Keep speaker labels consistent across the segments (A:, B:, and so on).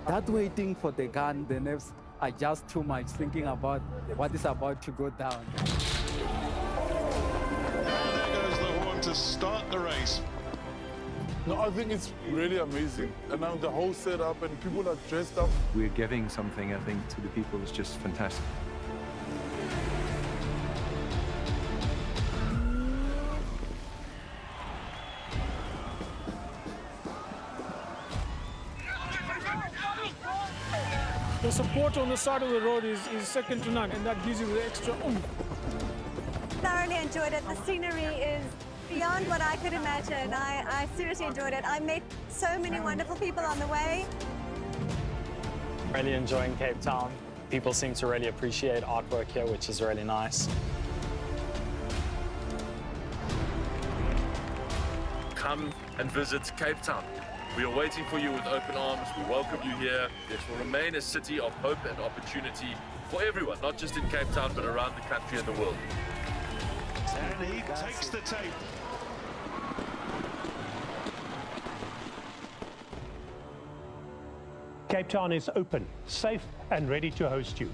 A: That waiting for the gun, the nerves are just too much, thinking about what is about to go down.
B: There goes the horn to start the race.
C: No, I think it's really amazing. And now the whole setup and people are dressed up.
D: We're giving something, I think, to the people. It's just fantastic.
E: The support on the side of the road is second to none, and that gives you the extra oomph.
F: Thoroughly enjoyed it. The scenery is beyond what I could imagine. I seriously enjoyed it. I met so many wonderful people on the way.
G: Really enjoying Cape Town. People seem to really appreciate artwork here, which is really nice.
H: Come and visit Cape Town. We are waiting for you with open arms. We welcome you here. This will remain a city of hope and opportunity for everyone, not just in Cape Town, but around the country and the world.
B: And he takes the tape.
I: Cape Town is open, safe, and ready to host you.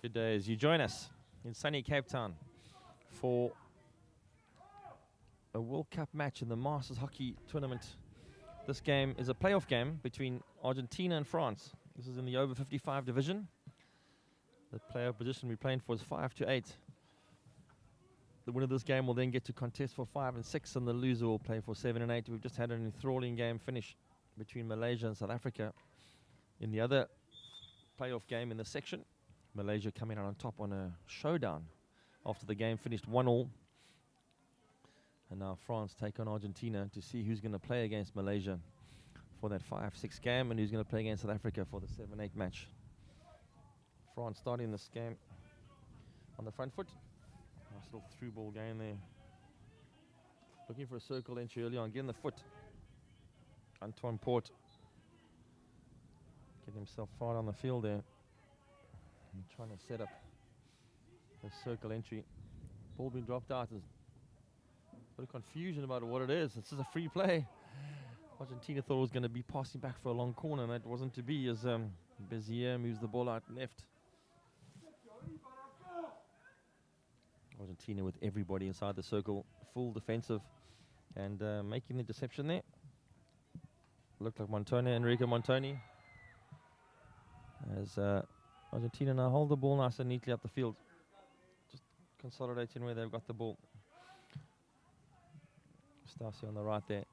J: Good day as you join us in sunny Cape Town for a World Cup match in the Masters Hockey Tournament. This game is a playoff game between Argentina and France. This is in the over 55 division. The playoff position we're playing for is 5 to 8. The winner of this game will then get to contest for 5 and 6, and the loser will play for 7 and 8. We've just had an enthralling game finish between Malaysia and South Africa. In the other playoff game in the section, Malaysia coming out on top on a showdown after the game finished 1-1. And now France take on Argentina to see who's going to play against Malaysia for that 5-6 game and who's going to play against South Africa for the 7-8 match. France starting this game on the front foot. Nice little through ball game there. Looking for a circle entry early on, getting the foot. Antoine Port getting himself far on the field there. And trying to set up a circle entry. Ball being dropped out. There's a bit of confusion about what it is. It's just a free play. Argentina thought it was going to be passing back for a long corner, and that wasn't to be as Bezier moves the ball out left. Argentina with everybody inside the circle, full defensive, and making the deception there. Looked like Montoni, Enrico Montoni. As Argentina now hold the ball nice and neatly up the field. Just consolidating where they've got the ball. Stasi on the right there.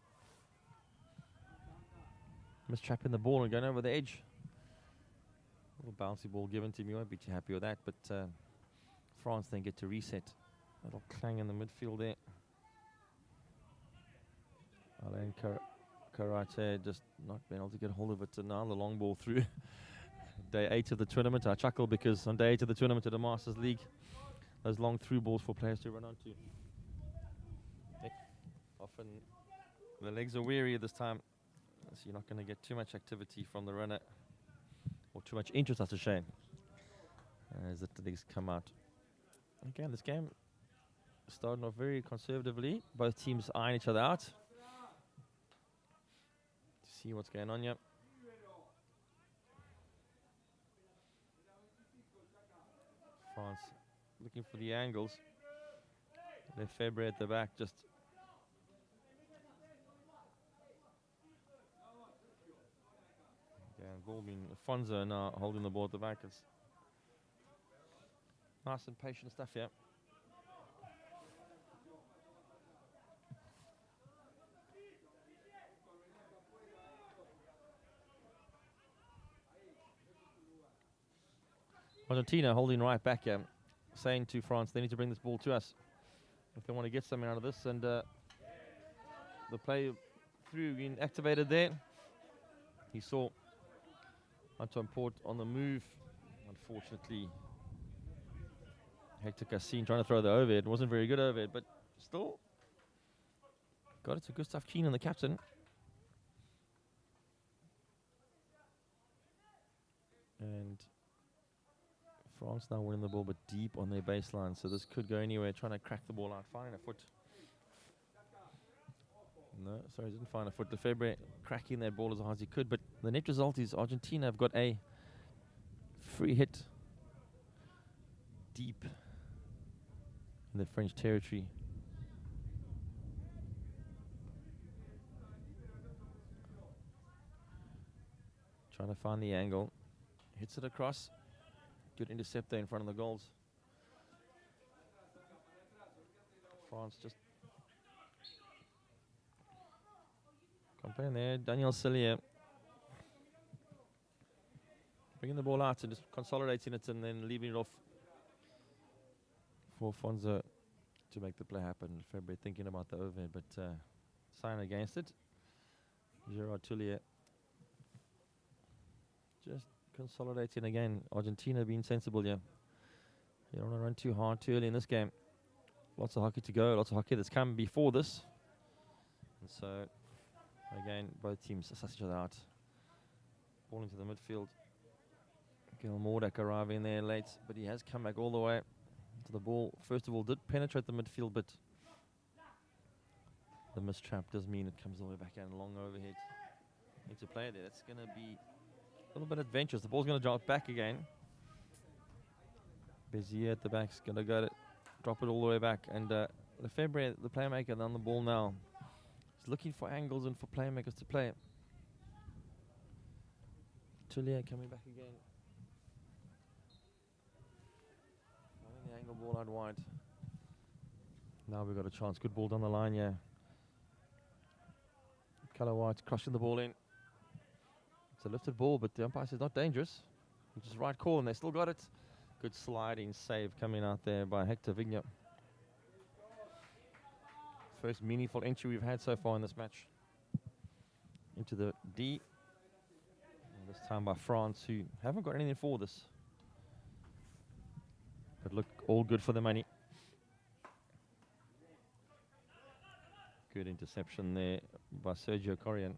J: Mistrapping the ball and going over the edge. Little bouncy ball given to me. Won't be too happy with that, but France then get to reset. Little clang in the midfield there. Alain Karate just not being able to get hold of it, and now the long ball through. Day 8 of the tournament. I chuckle because on day 8 of the tournament at the Masters League, those long through balls for players to run onto. Often the legs are weary this time, so you're not going to get too much activity from the runner, or too much interest, I should say, as the legs come out. Again, this game starting off very conservatively. Both teams eyeing each other out to see what's going on here. France looking for the angles. Lefebvre at the back, just ball being Fonzo now holding the ball at the back. It's nice and patient stuff here. Argentina holding right back here, saying to France they need to bring this ball to us if they want to get something out of this. And the play through being activated there. He saw Antoine Port on the move. Unfortunately, Hector Cassine trying to throw the overhead. Wasn't very good overhead, but still got it to Gustav Keenan, the captain. And France now winning the ball, but deep on their baseline, so this could go anywhere. Trying to crack the ball out, finding a foot. No, sorry, didn't find a foot. Lefebvre cracking that ball as hard as he could, but the net result is Argentina have got a free hit deep in the French territory. Trying to find the angle. Hits it across. Good intercept there in front of the goals. France just campaign there. Daniel Cillier bringing the ball out and just consolidating it and then leaving it off for Fonzo to make the play happen. February thinking about the overhead, but sign against it. Gerard Tullier just consolidating again. Argentina being sensible here. You don't want to run too hard too early in this game. Lots of hockey to go, lots of hockey that's come before this. And so, again, both teams suss each other out. Ball into the midfield. Gil Mordak arriving there late, but he has come back all the way to the ball. First of all, did penetrate the midfield, but the mistrap does mean it comes all the way back and long overhead. Need to play there. That's going to be a little bit adventurous. The ball's going to drop back again. Bezier at the back's going to go to drop it all the way back. And Lefebvre, the playmaker, on the ball now. He's looking for angles and for playmakers to play. Tullier coming back again. Running the angle ball out wide. Now we've got a chance. Good ball down the line, yeah. Colour White crushing the ball in. It's a lifted ball, but the umpire says not dangerous, which is the right call, and they still got it. Good sliding save coming out there by Hector Vigna. First meaningful entry we've had so far in this match. Into the D. And this time by France, who haven't got anything for this. But look, all good for the money. Good interception there by Sergio Corian.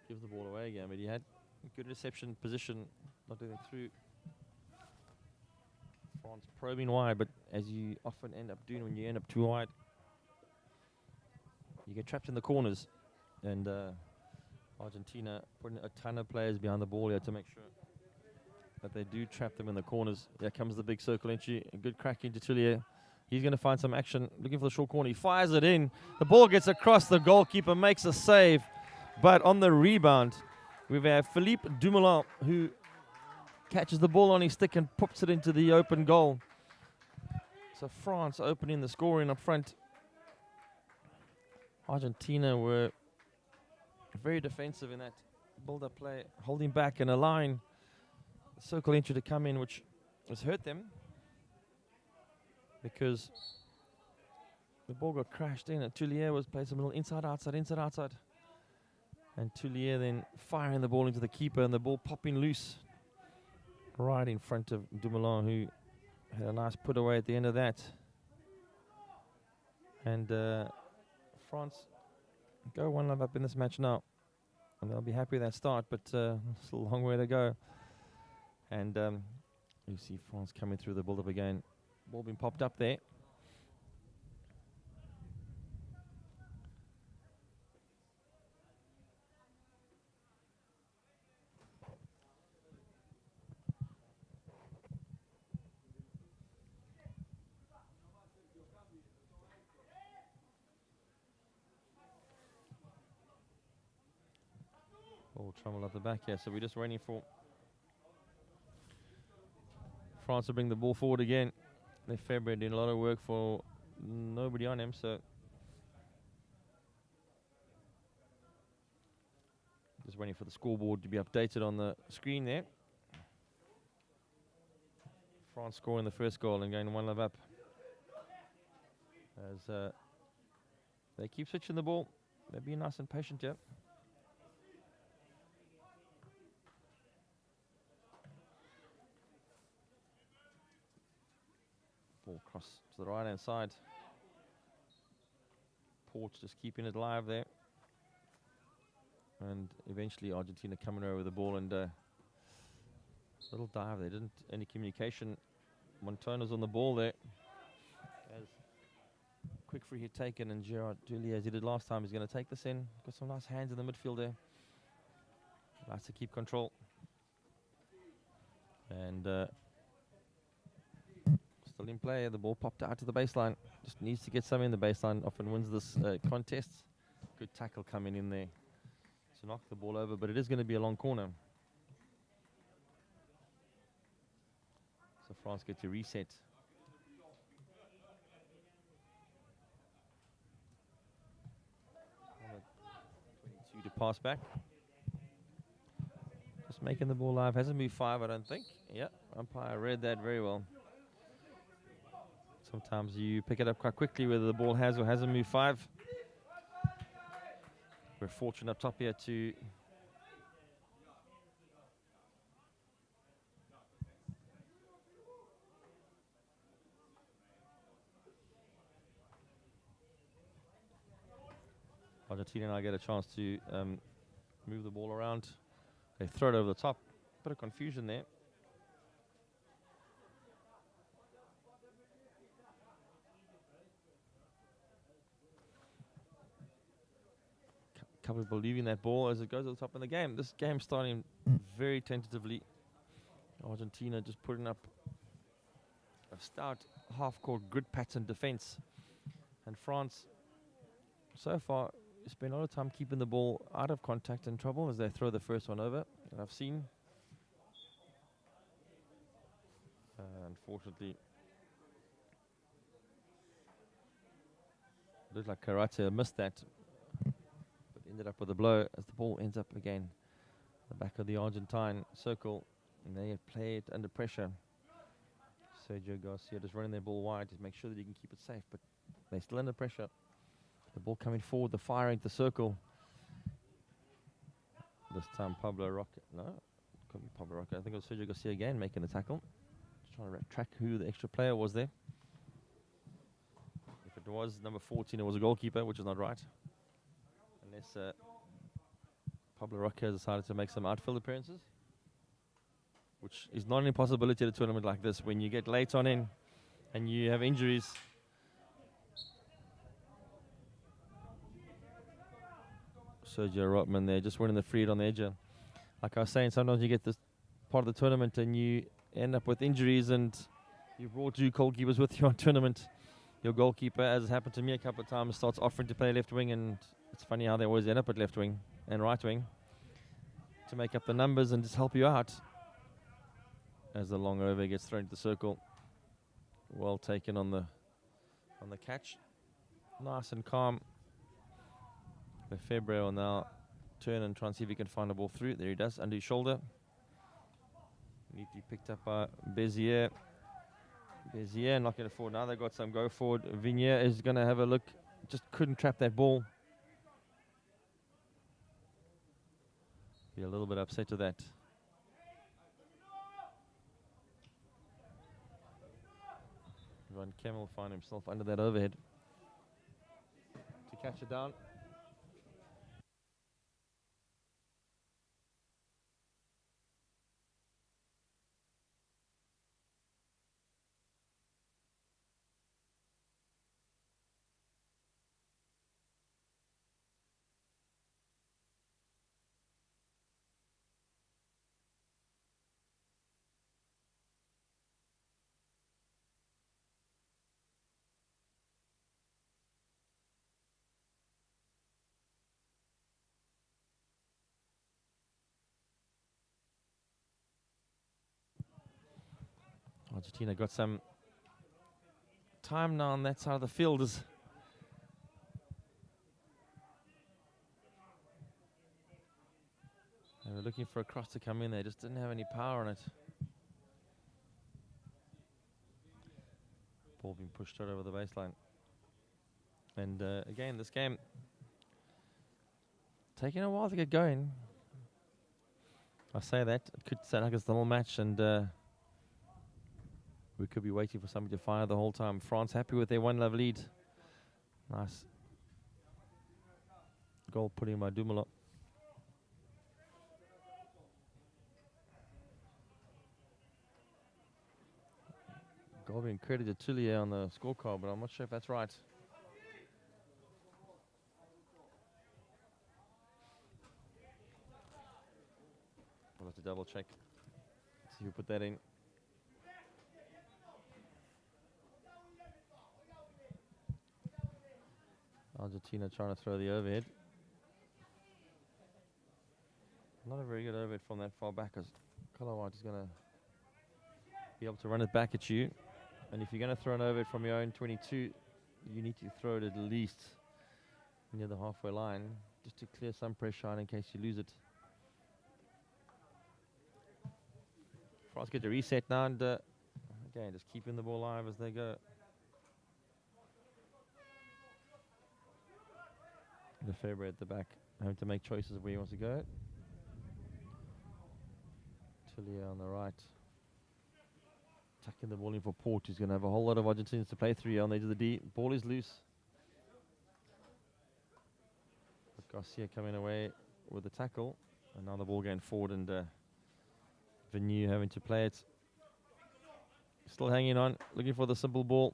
J: Gives the ball away again, but he had good reception position, not getting through. France probing wide, but as you often end up doing when you end up too wide, you get trapped in the corners. And Argentina putting a ton of players behind the ball here to make sure that they do trap them in the corners. Here comes the big circle entry. A good crack into Tullier. He's going to find some action, looking for the short corner. He fires it in. The ball gets across. The goalkeeper makes a save. But on the rebound, we have Philippe Dumoulin, who catches the ball on his stick and puts it into the open goal. So France opening the scoring up front. Argentina were very defensive in that build-up play, holding back and a line. Circle entry to come in, which has hurt them, because the ball got crashed in and Tullier was playing some little inside, outside, inside, outside. And Tullier then firing the ball into the keeper and the ball popping loose right in front of Dumoulin, who had a nice put away at the end of that. And France go 1-0 up in this match now. And they'll be happy with that start, but still a long way to go. And you see France coming through the build-up again. Ball being popped up there. Ball trouble at the back here, so we're just waiting for France to bring the ball forward again. Lefebvre did a lot of work for nobody on him, so just waiting for the scoreboard to be updated on the screen there. France scoring the first goal and going 1-0 up. As they keep switching the ball. They're being nice and patient here. Ball cross to the right-hand side. Porch just keeping it live there. And eventually Argentina coming over the ball, and little dive there. Didn't any communication. Montona's on the ball there. As quick free hit taken, and Gerard Tullier, as he did last time, is going to take this in. Got some nice hands in the midfield there. Likes to keep control. And still in play. The ball popped out to the baseline. Just needs to get some in the baseline. Often wins this contest. Good tackle coming in there to knock the ball over, but it is going to be a long corner. So France get to reset. Number 22 to pass back. Just making the ball live. Hasn't moved 5, I don't think. Yeah, umpire read that very well. Sometimes you pick it up quite quickly whether the ball has or hasn't moved 5. We're fortunate up top here to Argentina now get a chance to move the ball around. They throw it over the top. Bit of confusion there. Couple of believing that ball as it goes to the top of the game. This game starting very tentatively. Argentina just putting up a stout half-court grid pattern defense. And France, so far, spent a lot of time keeping the ball out of contact and trouble as they throw the first one over. And I've seen, unfortunately, looked like Karate missed that, but ended up with a blow as the ball ends up again the back of the Argentine circle, and they play it under pressure. Sergio Garcia just running their ball wide to make sure that he can keep it safe, but they're still under pressure. The ball coming forward, the fire into the circle. This time Pablo Roca, no, it couldn't be Pablo Roca. I think it was Sergio Garcia again making the tackle. Just trying to track who the extra player was there. If it was number 14, it was a goalkeeper, which is not right. Unless Pablo Roca has decided to make some outfield appearances, which is not an impossibility at a tournament like this. When you get late on in and you have injuries, Sergio Rotman there just winning the free hit on the edge. Like I was saying, sometimes you get this part of the tournament and you end up with injuries, and you brought 2 goalkeepers with you on tournament. Your goalkeeper, as has happened to me a couple of times, starts offering to play left wing, and it's funny how they always end up at left wing and right wing to make up the numbers and just help you out. As the long over gets thrown into the circle, well taken on the catch, nice and calm. Lefebvre will now turn and try and see if he can find the ball through. There he does, under his shoulder. Neatly picked up by Bezier. Bezier not going to forward now. They've got some go forward. Vignier is going to have a look. Just couldn't trap that ball. Be a little bit upset with that. Van Kemmel found himself under that overhead to catch it down. Argentina got some time now on that side of the field. They were looking for a cross to come in. They just didn't have any power on it. Ball being pushed out over the baseline. And again, this game taking a while to get going. I say that. It could sound like it's the whole match, and we could be waiting for somebody to fire the whole time. France happy with their 1-love lead. Nice goal put in by Dumoulin. Goal being credited to Tullier on the scorecard, but I'm not sure if that's right. We'll have to double check. See who put that in. Argentina trying to throw the overhead. Not a very good overhead from that far back, as Colorado is going to be able to run it back at you. And if you're going to throw an overhead from your own 22, you need to throw it at least near the halfway line, just to clear some pressure out in case you lose it. France get to reset now, and again, just keeping the ball alive as they go. Lefebvre at the back, having to make choices of where he wants to go. Tullier on the right. Tucking the ball in for Port, who's going to have a whole lot of Argentinians to play through here on the edge of the D. Ball is loose. But Garcia coming away with the tackle. And now the ball going forward, and Vignier having to play it. Still hanging on, looking for the simple ball.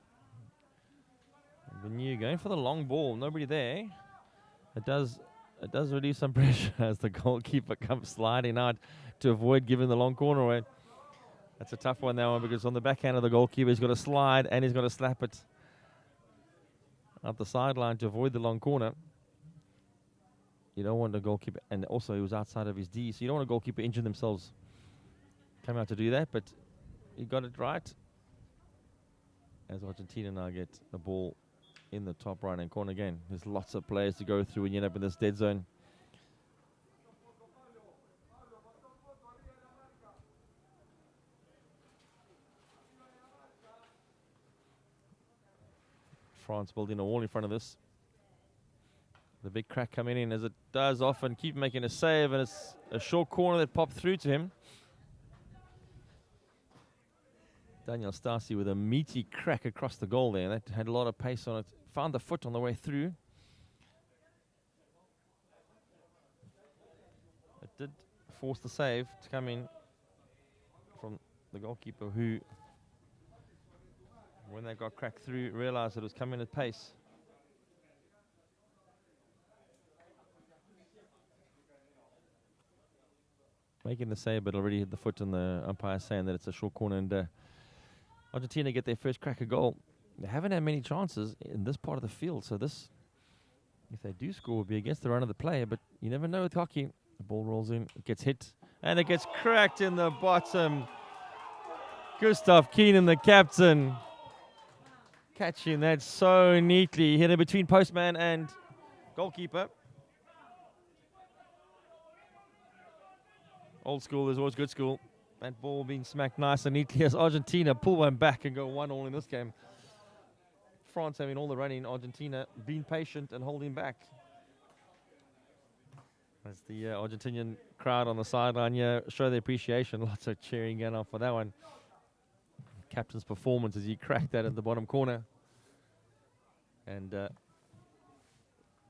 J: Vignier going for the long ball, nobody there. It does relieve some pressure as the goalkeeper comes sliding out to avoid giving the long corner away. That's a tough one, that one, because on the backhand of the goalkeeper, he's got to slide and he's got to slap it up the sideline to avoid the long corner. You don't want the goalkeeper, and also he was outside of his D, so you don't want a goalkeeper injure themselves coming out to do that, but he got it right. As Argentina now get the ball in the top right-hand corner again. There's lots of players to go through when you end up in this dead zone. France building a wall in front of this. The big crack coming in, as it does often, keep making a save, and it's a short corner that popped through to him. Daniel Stasi with a meaty crack across the goal there. That had a lot of pace on it. Found the foot on the way through. It did force the save to come in from the goalkeeper, who, when they got cracked through, realized it was coming at pace. Making the save, but already hit the foot, and the umpire saying that it's a short corner, and Argentina get their first crack at goal. They haven't had many chances in this part of the field, so this, if they do score, will be against the run of the player, but you never know with hockey. The ball rolls in, it gets hit, and it gets cracked in the bottom. Gustav Keenan, the captain, catching that so neatly. Hit it between postman and goalkeeper. Old school is always good school. That ball being smacked nice and neatly as Argentina pull one back and go 1-1 in this game. France having all the running, Argentina being patient and holding back. As the Argentinian crowd on the sideline here show their appreciation. Lots of cheering going on for that one. Captain's performance as he cracked that in the bottom corner. And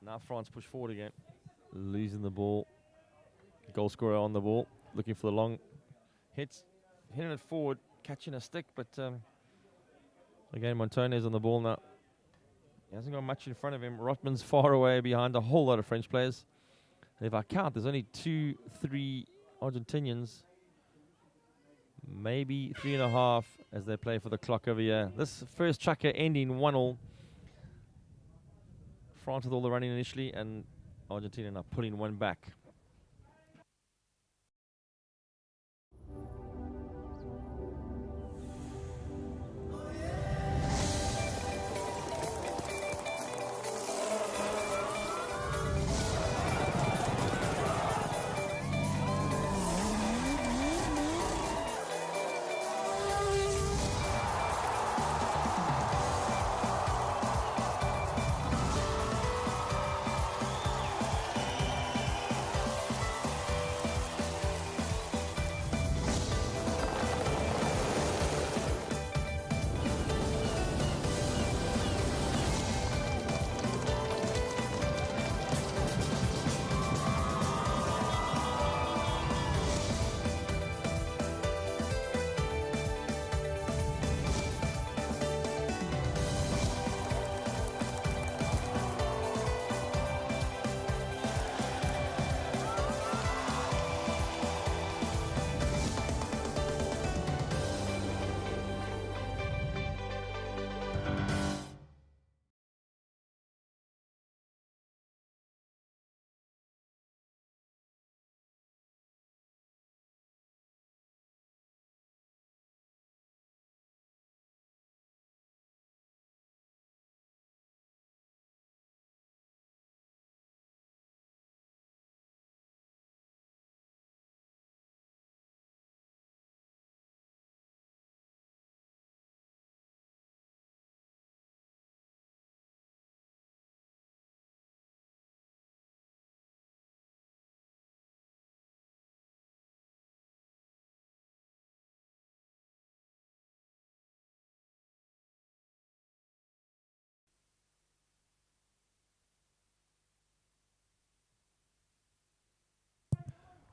J: now France push forward again. Losing the ball. Goal scorer on the ball. Looking for the long hits. Hitting it forward. Catching a stick. But again, Montonez on the ball now. He hasn't got much in front of him. Rotman's far away behind a whole lot of French players. And if I count, there's only 2-3 Argentinians. Maybe 3.5 as they play for the clock over here. This first chucker ending 1-1. France with all the running initially, and Argentina now pulling one back.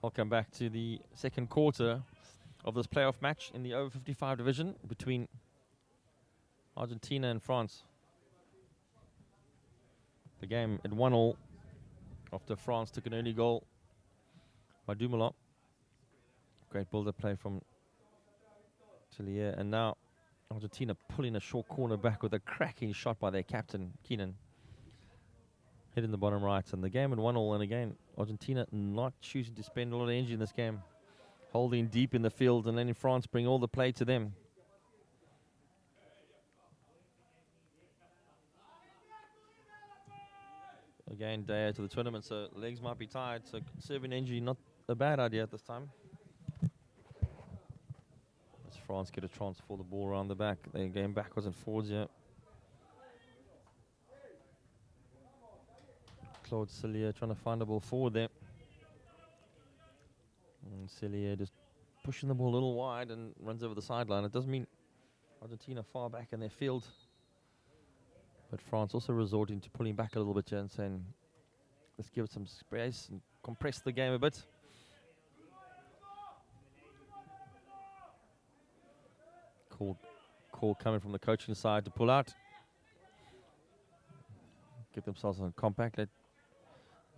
J: Welcome back to the second quarter of this playoff match in the O55 division between Argentina and France. The game at 1-1 after France took an early goal by Dumoulin. Great build-up play from Tillier, and now Argentina pulling a short corner back with a cracking shot by their captain, Keenan. Hit in the bottom right, and the game at 1-1, and again, Argentina not choosing to spend a lot of energy in this game. Holding deep in the field, and letting France bring all the play to them. Again, day out to the tournament, so legs might be tired, so serving energy not a bad idea at this time. As France get a chance for the ball around the back. They're going backwards and forwards here. Claude Cillier trying to find the ball forward there. And Cillier just pushing the ball a little wide and runs over the sideline. It doesn't mean Argentina far back in their field. But France also resorting to pulling back a little bit here and saying, let's give it some space and compress the game a bit. Call coming from the coaching side to pull out. Get themselves on compact. Let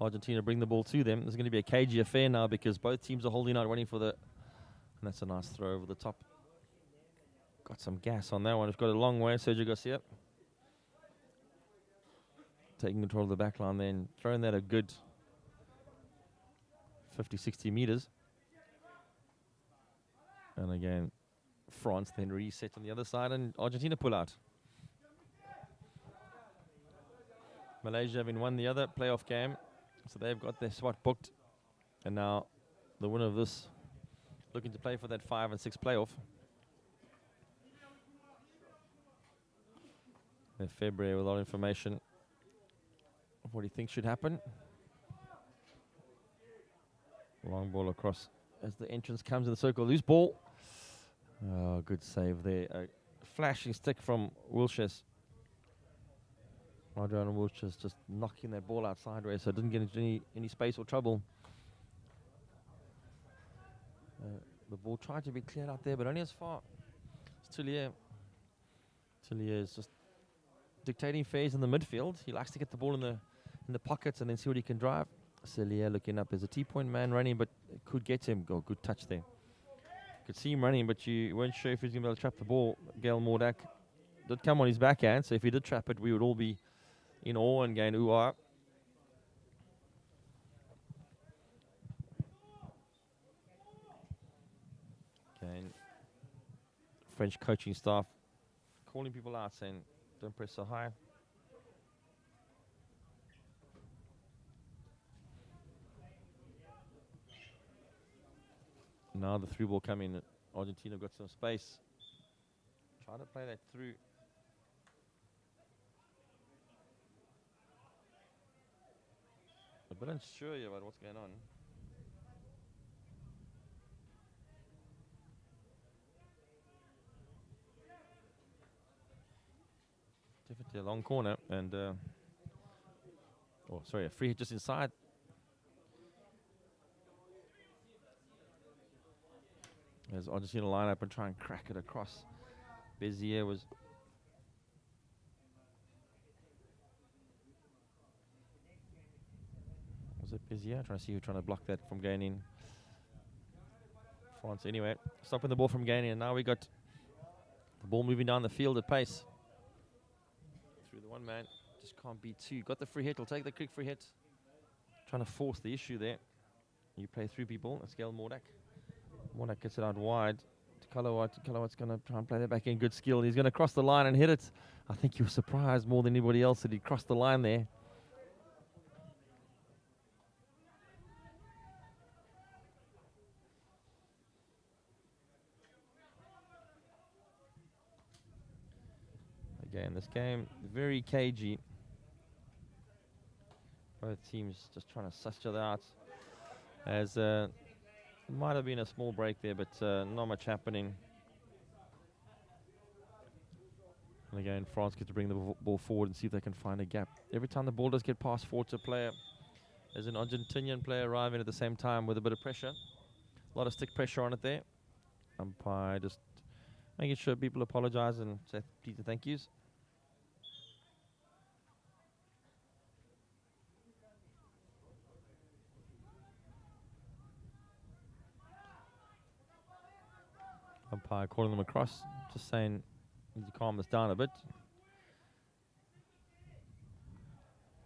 J: Argentina bring the ball to them. There's going to be a cagey affair now because both teams are holding out, waiting for the... And that's a nice throw over the top. Got some gas on that one. It's got a long way, Sergio Garcia. Taking control of the back line then, throwing that a good 50, 60 meters. And again, France then reset on the other side and Argentina pull out. Malaysia having won the other playoff game, so they've got their spot booked. And now the winner of this looking to play for that 5 and 6 playoff. In February with a lot of information of what he thinks should happen. Long ball across as the entrance comes in the circle. Loose ball. Oh, good save there. A flashing stick from Wilshere. Adrian Wilshere just knocking that ball out sideways, so it didn't get into any space or trouble. The ball tried to be cleared out there, but only as far as Tillier. Tillier is just dictating phase in the midfield. He likes to get the ball in the pockets and then see what he can drive. Cillier looking up. There's a T-point man running, but it could get him. Oh, good touch there. Could see him running, but you weren't sure if he was going to be able to trap the ball. Gail Mordak did come on his backhand, so if he did trap it, we would all be in awe and going ooh-ah. Again, French coaching staff calling people out, saying, don't press so high. Now the through ball coming. Argentina got some space. Try to play that through. A bit unsure about what's going on. Definitely a long corner and a free hit just inside. As Argentina line up and try and crack it across. Bezier was... Was it Bezier? Trying to see who trying to block that from gaining. France anyway. Stopping the ball from gaining, and now we got the ball moving down the field at pace. Through the one man. Just can't beat two. Got the free hit. We'll take the quick free hit. Trying to force the issue there. You play through people. That's Gail Mordak. Mordak gets it out wide to Kalawat. Kalawat's going to try and play that back in. Good skill. He's going to cross the line and hit it. I think he was surprised more than anybody else that he crossed the line there. Again, this game, very cagey. Both teams just trying to suss each other out. As might have been a small break there, but not much happening. And again, France get to bring the ball forward and see if they can find a gap. Every time the ball does get passed forward to a player, there's an Argentinian player arriving at the same time with a bit of pressure. A lot of stick pressure on it there. Umpire just making sure people apologize and say please and thank yous. Umpire calling them across, just saying, need to calm this down a bit.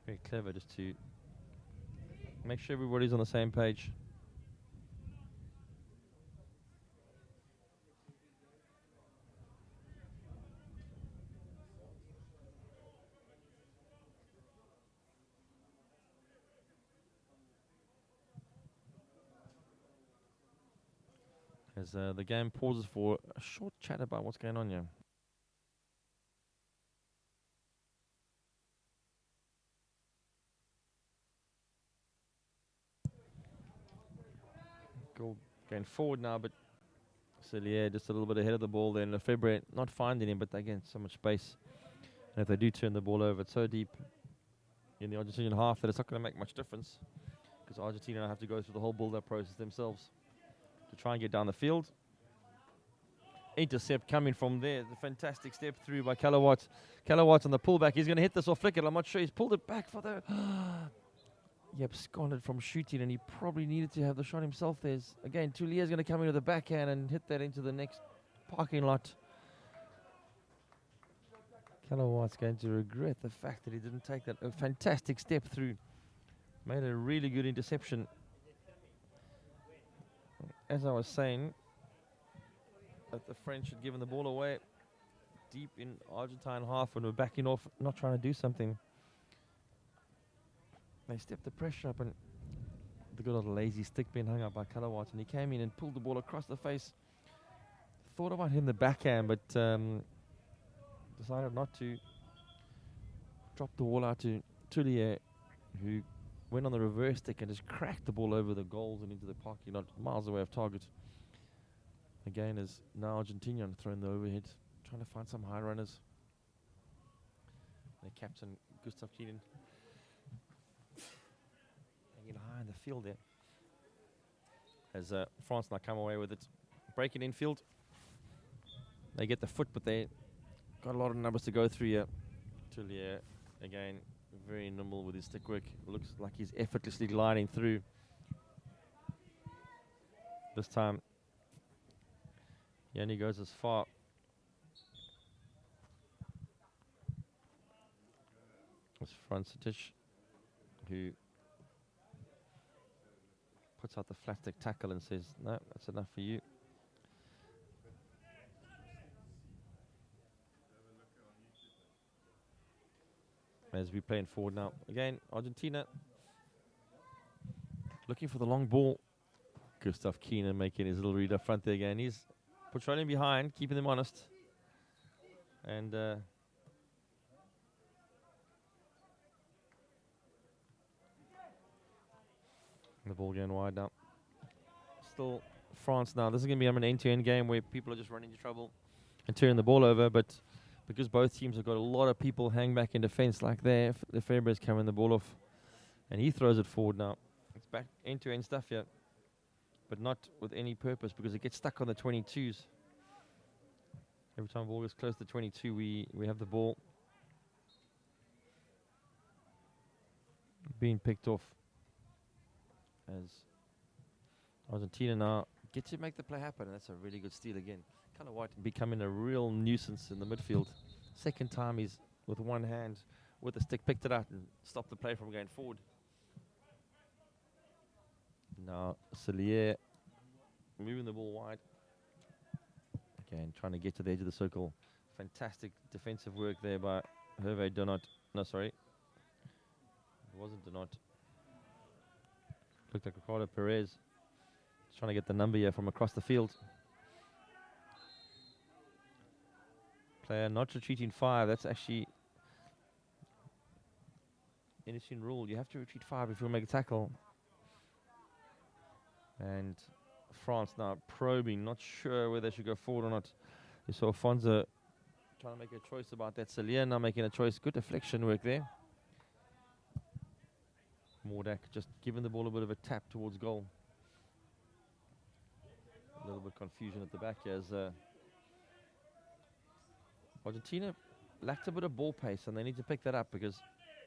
J: Very clever just to make sure everybody's on the same page. As the game pauses for a short chat about what's going on here. Goal going forward now, but Cillier just a little bit ahead of the ball there. Lefebvre not finding him, but again, so much space. And if they do turn the ball over, it's so deep in the Argentinian half that it's not going to make much difference, because Argentina have to go through the whole build-up process themselves to try and get down the field. Intercept coming from there. The fantastic step through by Calawat. Calawat on the pullback. He's going to hit this off flicker. I'm not sure. He's pulled it back for the... He absconded from shooting, and he probably needed to have the shot himself. There's, again, Tulier's going to come in with the backhand and hit that into the next parking lot. Calawat's going to regret the fact that he didn't take that. A fantastic step through. Made a really good interception. As I was saying, that the French had given the ball away deep in Argentine half and were backing off, not trying to do something. They stepped the pressure up, and the good old lazy stick being hung up by Calawat, and he came in and pulled the ball across the face. Thought about hitting the backhand, but decided not to. Dropped the ball out to Tullier, who went on the reverse stick and just cracked the ball over the goals and into the parking lot, miles away of target. Again, as now Argentina throwing the overhead, trying to find some high runners. Their captain, Gustav Keenan, hanging high in the field there. As France now come away with it. Breaking infield. They get the foot, but they got a lot of numbers to go through here. Tullier, again, very nimble with his stick work. Looks like he's effortlessly gliding through. This time, he only goes as far. As Francitic, who puts out the flat stick tackle and says, no, that's enough for you. As we playing forward now. Again, Argentina looking for the long ball. Gustav Keenan making his little read up front there again. He's patrolling behind, keeping them honest. And the ball going wide now. Still France now. This is going to be an end-to-end game where people are just running into trouble and turning the ball over, but because both teams have got a lot of people hang back in defense like there, Lefebvre's carrying the ball off, and he throws it forward now. It's back end-to-end stuff here, but not with any purpose because it gets stuck on the 22s. Every time the ball gets close to 22, we have the ball being picked off as Argentina now get to make the play happen, and that's a really good steal again. Kind of White becoming a real nuisance in the midfield. Second time he's with one hand with the stick picked it out and stopped the play from going forward. Now Cillier moving the ball wide. Again, trying to get to the edge of the circle. Fantastic defensive work there by Hervé Donat. No, sorry. It wasn't Donat. Looked like Ricardo Perez. Just trying to get the number here from across the field. Player not retreating 5. That's actually an interesting rule. You have to retreat 5 if you make a tackle. And France now probing, not sure whether they should go forward or not. You saw Fonza trying to make a choice about that. Cillier now making a choice. Good deflection work there. Mordak just giving the ball a bit of a tap towards goal. A little bit confusion at the back here as Argentina lacked a bit of ball pace, and they need to pick that up because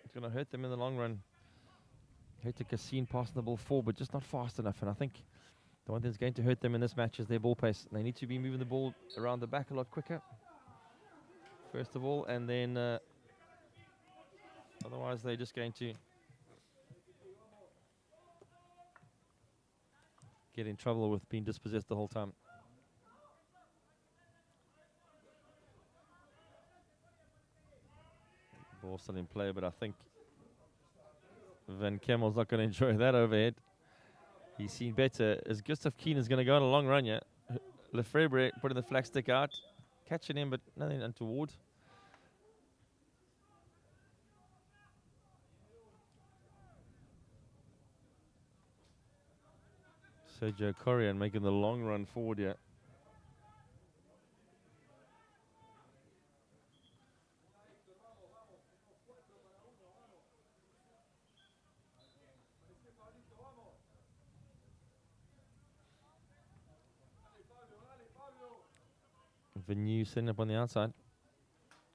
J: it's going to hurt them in the long run. Hurt to Cassine passing the ball forward, but just not fast enough. And I think The one thing that's going to hurt them in this match is their ball pace. They need to be moving the ball around the back a lot quicker, first of all, and then otherwise they're just going to get in trouble with being dispossessed the whole time. Ball still in play, but I think Van Kemmel's not going to enjoy that overhead. He's seen better. As Gustav Keen is going to go on a long run here. Lefebvre putting the flag stick out, catching him, but nothing untoward. Sergio Corian making the long run forward here. Venue setting up on the outside.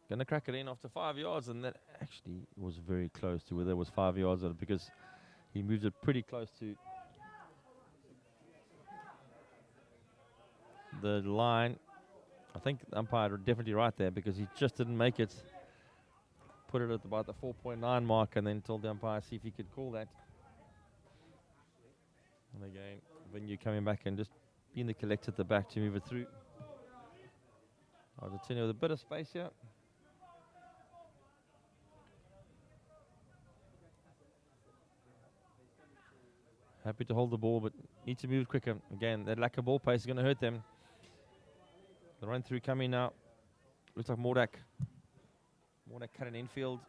J: Gonna crack it in after 5 yards, and that actually was very close to whether it was 5 yards or because he moved it pretty close to the line. I think the umpire definitely right there because he just didn't make it. Put it at about the 4.9 mark and then told the umpire see if he could call that. And again, Venue coming back and just being the collector at the back to move it through. Argentina with a bit of space here. Happy to hold the ball, but need to move quicker. Again, that lack of ball pace is going to hurt them. The run through coming now. Looks like Mordak. Mordak cutting infield.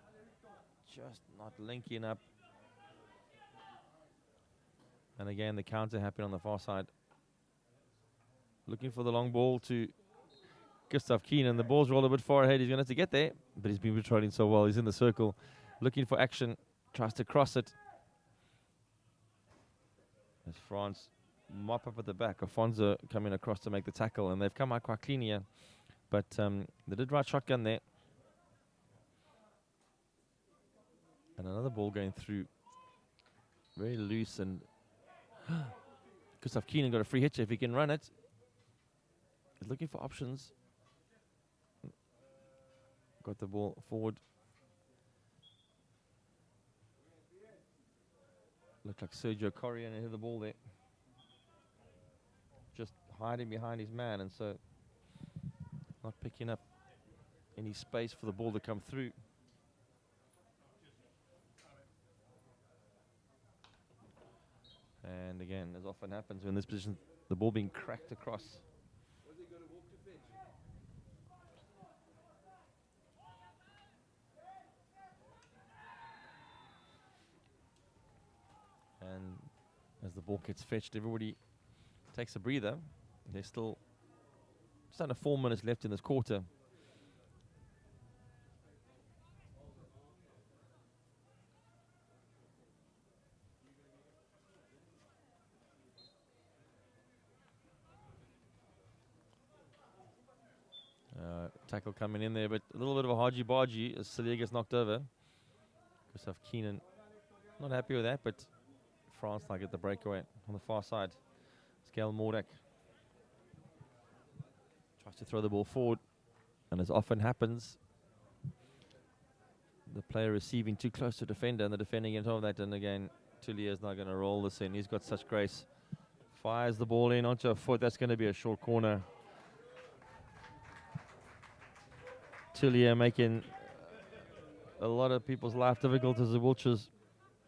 J: Just not linking up. And again, the counter happening on the far side. Looking for the long ball to Gustav Keen, and the ball's rolled a bit far ahead. He's going to have to get there, but he's been patrolling so well. He's in the circle, looking for action, tries to cross it. As France mop up at the back, Afonso coming across to make the tackle, and they've come out quite clean here. But they did right shotgun there. And another ball going through. Very loose, and Gustav Keenan got a free hit if he can run it. He's looking for options. Got the ball forward. Looked like Sergio Corian hit the ball there. Just hiding behind his man, and so not picking up any space for the ball to come through. And again, as often happens in this position, the ball being cracked across. And as the ball gets fetched, everybody takes a breather. There's still just under 4 minutes left in this quarter. Tackle coming in there, but a little bit of a hodgy-bodgy as Celia gets knocked over. Gustav Keenan not happy with that, but France now get the breakaway on the far side. Gael Mordak tries to throw the ball forward, and as often happens, the player receiving too close to defender, and the defender gets on that, and again, Tullier is now going to roll this in. He's got such grace. Fires the ball in onto a foot. That's going to be a short corner. Tullier making a lot of people's life difficult as the Wiltshires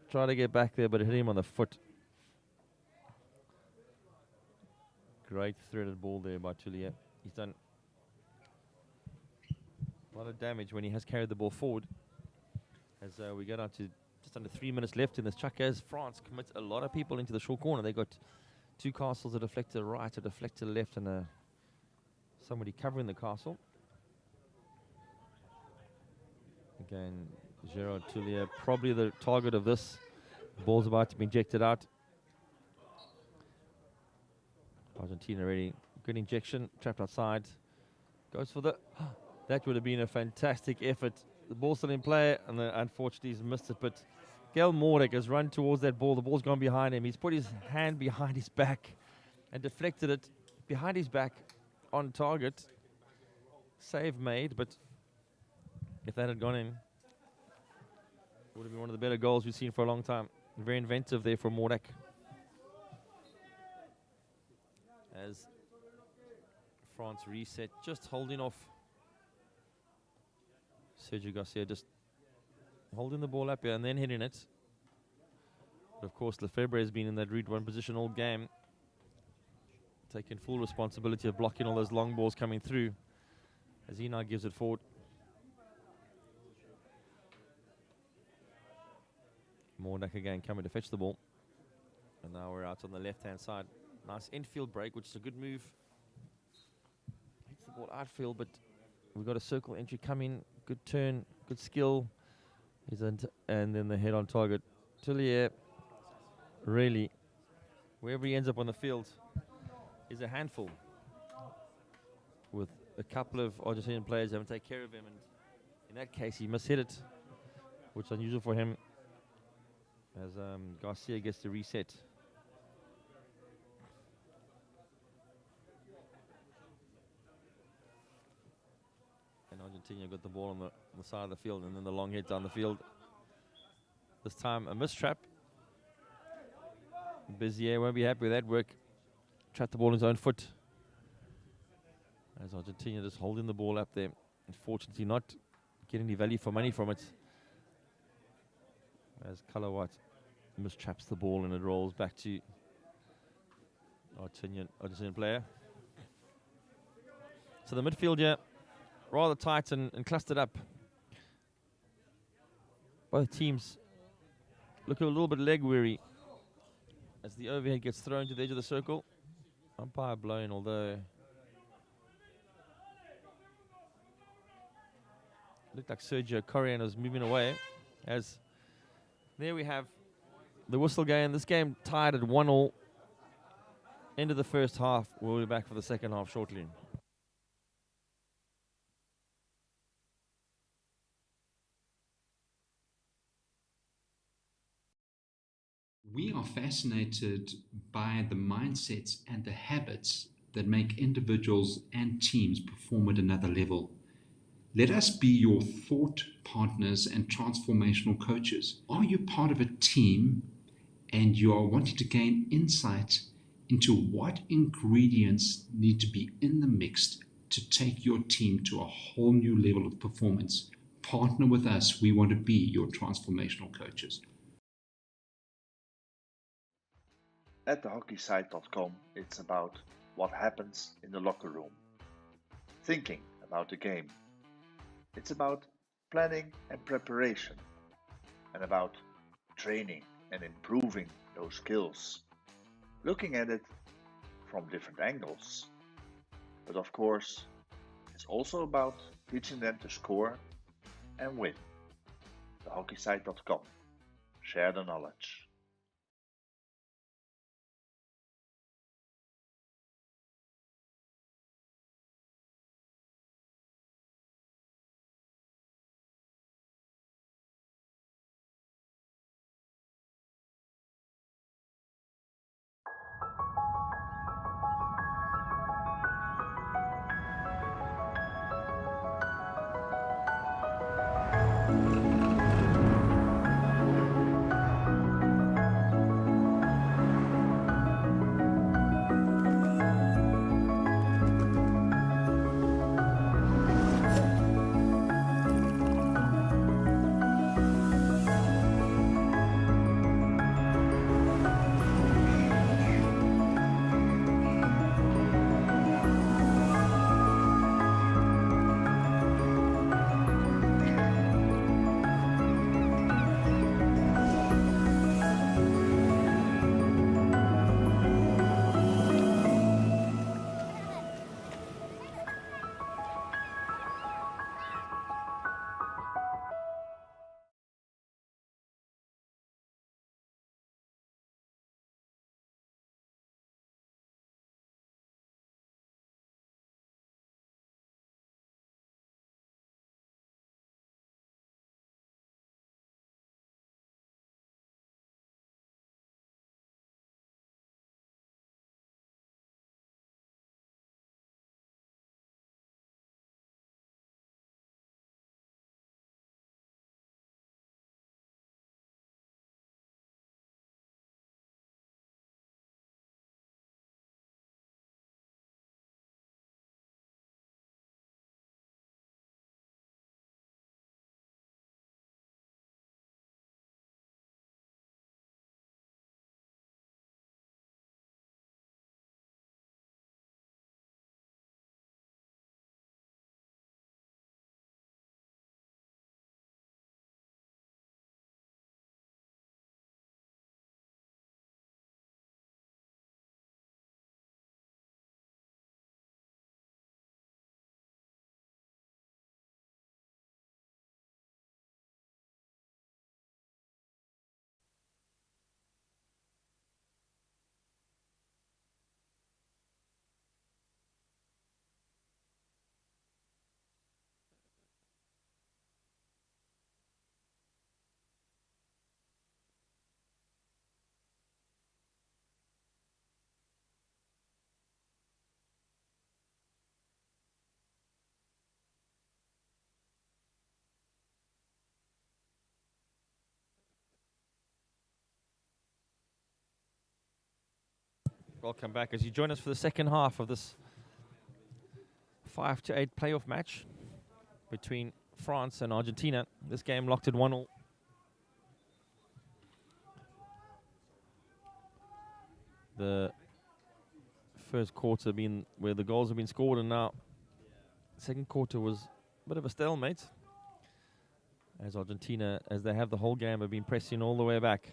J: try to get back there, but it hit him on the foot. Great threaded ball there by Tullier. He's done a lot of damage when he has carried the ball forward. As we go down to just under 3 minutes left in this chuck, as France commits a lot of people into the short corner. They got two castles, a deflector right, a deflector left, and somebody covering the castle. Again, Gerard Tullier, probably the target of this. The ball's about to be injected out. Argentina ready. Good injection, trapped outside. Goes for the... that would have been a fantastic effort. The ball's still in play, and unfortunately he's missed it. But Gael Mordak has run towards that ball. The ball's gone behind him. He's put his hand behind his back. and deflected it behind his back on target. Save made, but if that had gone in, it would have been one of the better goals we've seen for a long time. Very inventive there from Mordak. As France reset, just holding off Sergio Garcia, just holding the ball up here and then hitting it. But of course, Lefebvre has been in that route one position all game, taking full responsibility of blocking all those long balls coming through, as he now gives it forward. Mordak again coming to fetch the ball. And now we're out on the left-hand side. Nice infield break, which is a good move. Hits the ball outfield, but we've got a circle entry coming. Good turn, good skill. And then the head on target. Tullier, really, wherever he ends up on the field, is a handful. With a couple of Argentinian players having to take care of him. And in that case, he must hit it, which is unusual for him, as Garcia gets to reset. And Argentina got the ball on the side of the field, and then the long hit down the field. This time a mistrap. Bizier won't be happy with that work. Trapped the ball in his own foot. As Argentina just holding the ball up there. Unfortunately not getting any value for money from it. As Kalawat mistraps the ball and it rolls back to Argentinian player. So the midfield here, rather tight and clustered up. Both teams look a little bit leg weary as the overhead gets thrown to the edge of the circle. Umpire blown, although looked like Sergio Corrian was moving away. As there we have the whistle game. This game tied at 1-1. End of the first half. We'll be back for the second half shortly.
K: We are fascinated by the mindsets and the habits that make individuals and teams perform at another level. Let us be your thought partners and transformational coaches. Are you part of a team and you are wanting to gain insight into what ingredients need to be in the mix to take your team to a whole new level of performance? Partner with us. We want to be your transformational coaches.
L: At thehockeysite.com, it's about what happens in the locker room, thinking about the game. It's about planning and preparation, and about training and improving those skills, looking at it from different angles. But of course, it's also about teaching them to score and win. Thehockeysite.com. Share the knowledge.
J: Welcome back as you join us for the second half of this 5-8 playoff match between France and Argentina. This game locked at 1-1. The first quarter being where the goals have been scored, and now second quarter was a bit of a stalemate as Argentina, as they have the whole game, have been pressing all the way back,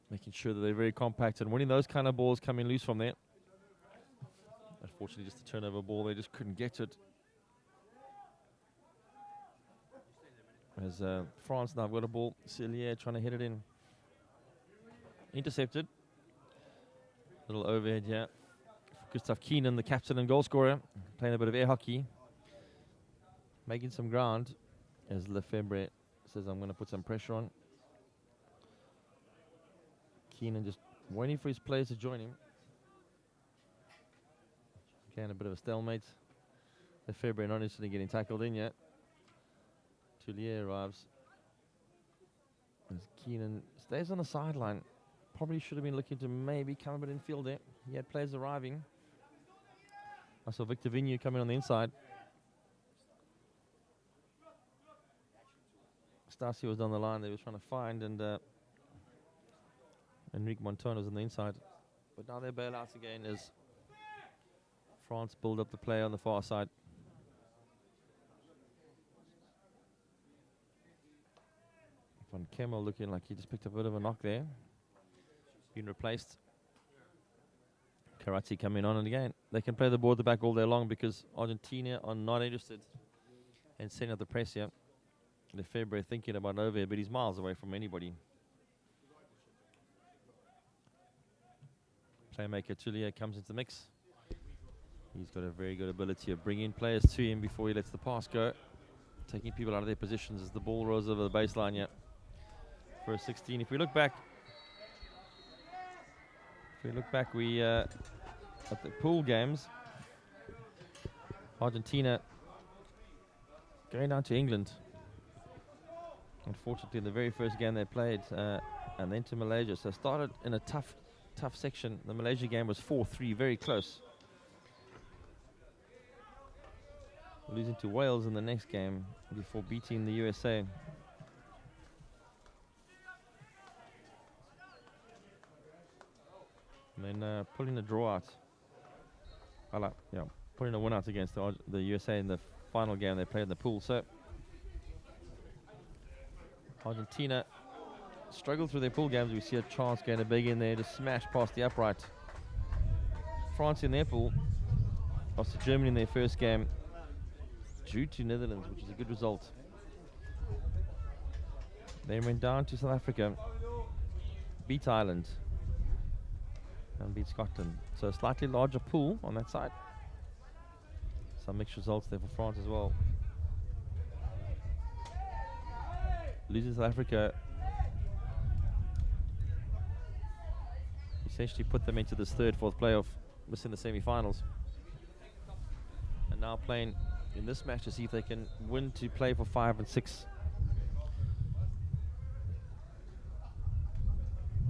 J: making sure that they're very compact and winning those kind of balls coming loose from there. Unfortunately, just a turnover ball, they just couldn't get it. As France now have got a ball, Cellier trying to hit it in. Intercepted. Little overhead here. Gustav Keenan, the captain and goal scorer, playing a bit of air hockey. Making some ground as Lefebvre says, I'm going to put some pressure on. Keenan just waiting for his players to join him. Again, a bit of a stalemate. Lefebvre not interested in getting tackled in yet. Tullier arrives. As Keenan stays on the sideline. Probably should have been looking to maybe come a bit in field there. He had players arriving. I saw Victor Vigneault coming on the inside. Stasi was down the line they were trying to find, and Enrique Monton was on the inside. But now they're bailouts again as France build up the play on the far side. Van Kemmel looking like he just picked up a bit of a knock there. Been replaced. Karate coming on, and again, they can play the ball at the back all day long because Argentina are not interested in setting up the press here. Lefebvre thinking about over here, but he's miles away from anybody. Playmaker Tullier comes into the mix. He's got a very good ability of bringing players to him before he lets the pass go. Taking people out of their positions as the ball rolls over the baseline here. For a 16. If we look back, we at the pool games, Argentina going down to England. Unfortunately, the very first game they played, and then to Malaysia. So started in a tough section. The Malaysia game was 4-3, very close. Losing to Wales in the next game before beating the USA. And then pulling a draw out. Putting a win out against the USA in the final game they played in the pool. So Argentina struggled through their pool games. We see a chance getting a big in there to smash past the upright. France in their pool, lost to Germany in their first game, drew to Netherlands, which is a good result. They went down to South Africa, beat Ireland, and beat Scotland. So a slightly larger pool on that side. Some mixed results there for France as well. Losing South Africa essentially put them into this fourth playoff, missing the semi-finals. And now playing in this match to see if they can win to play for 5 and 6.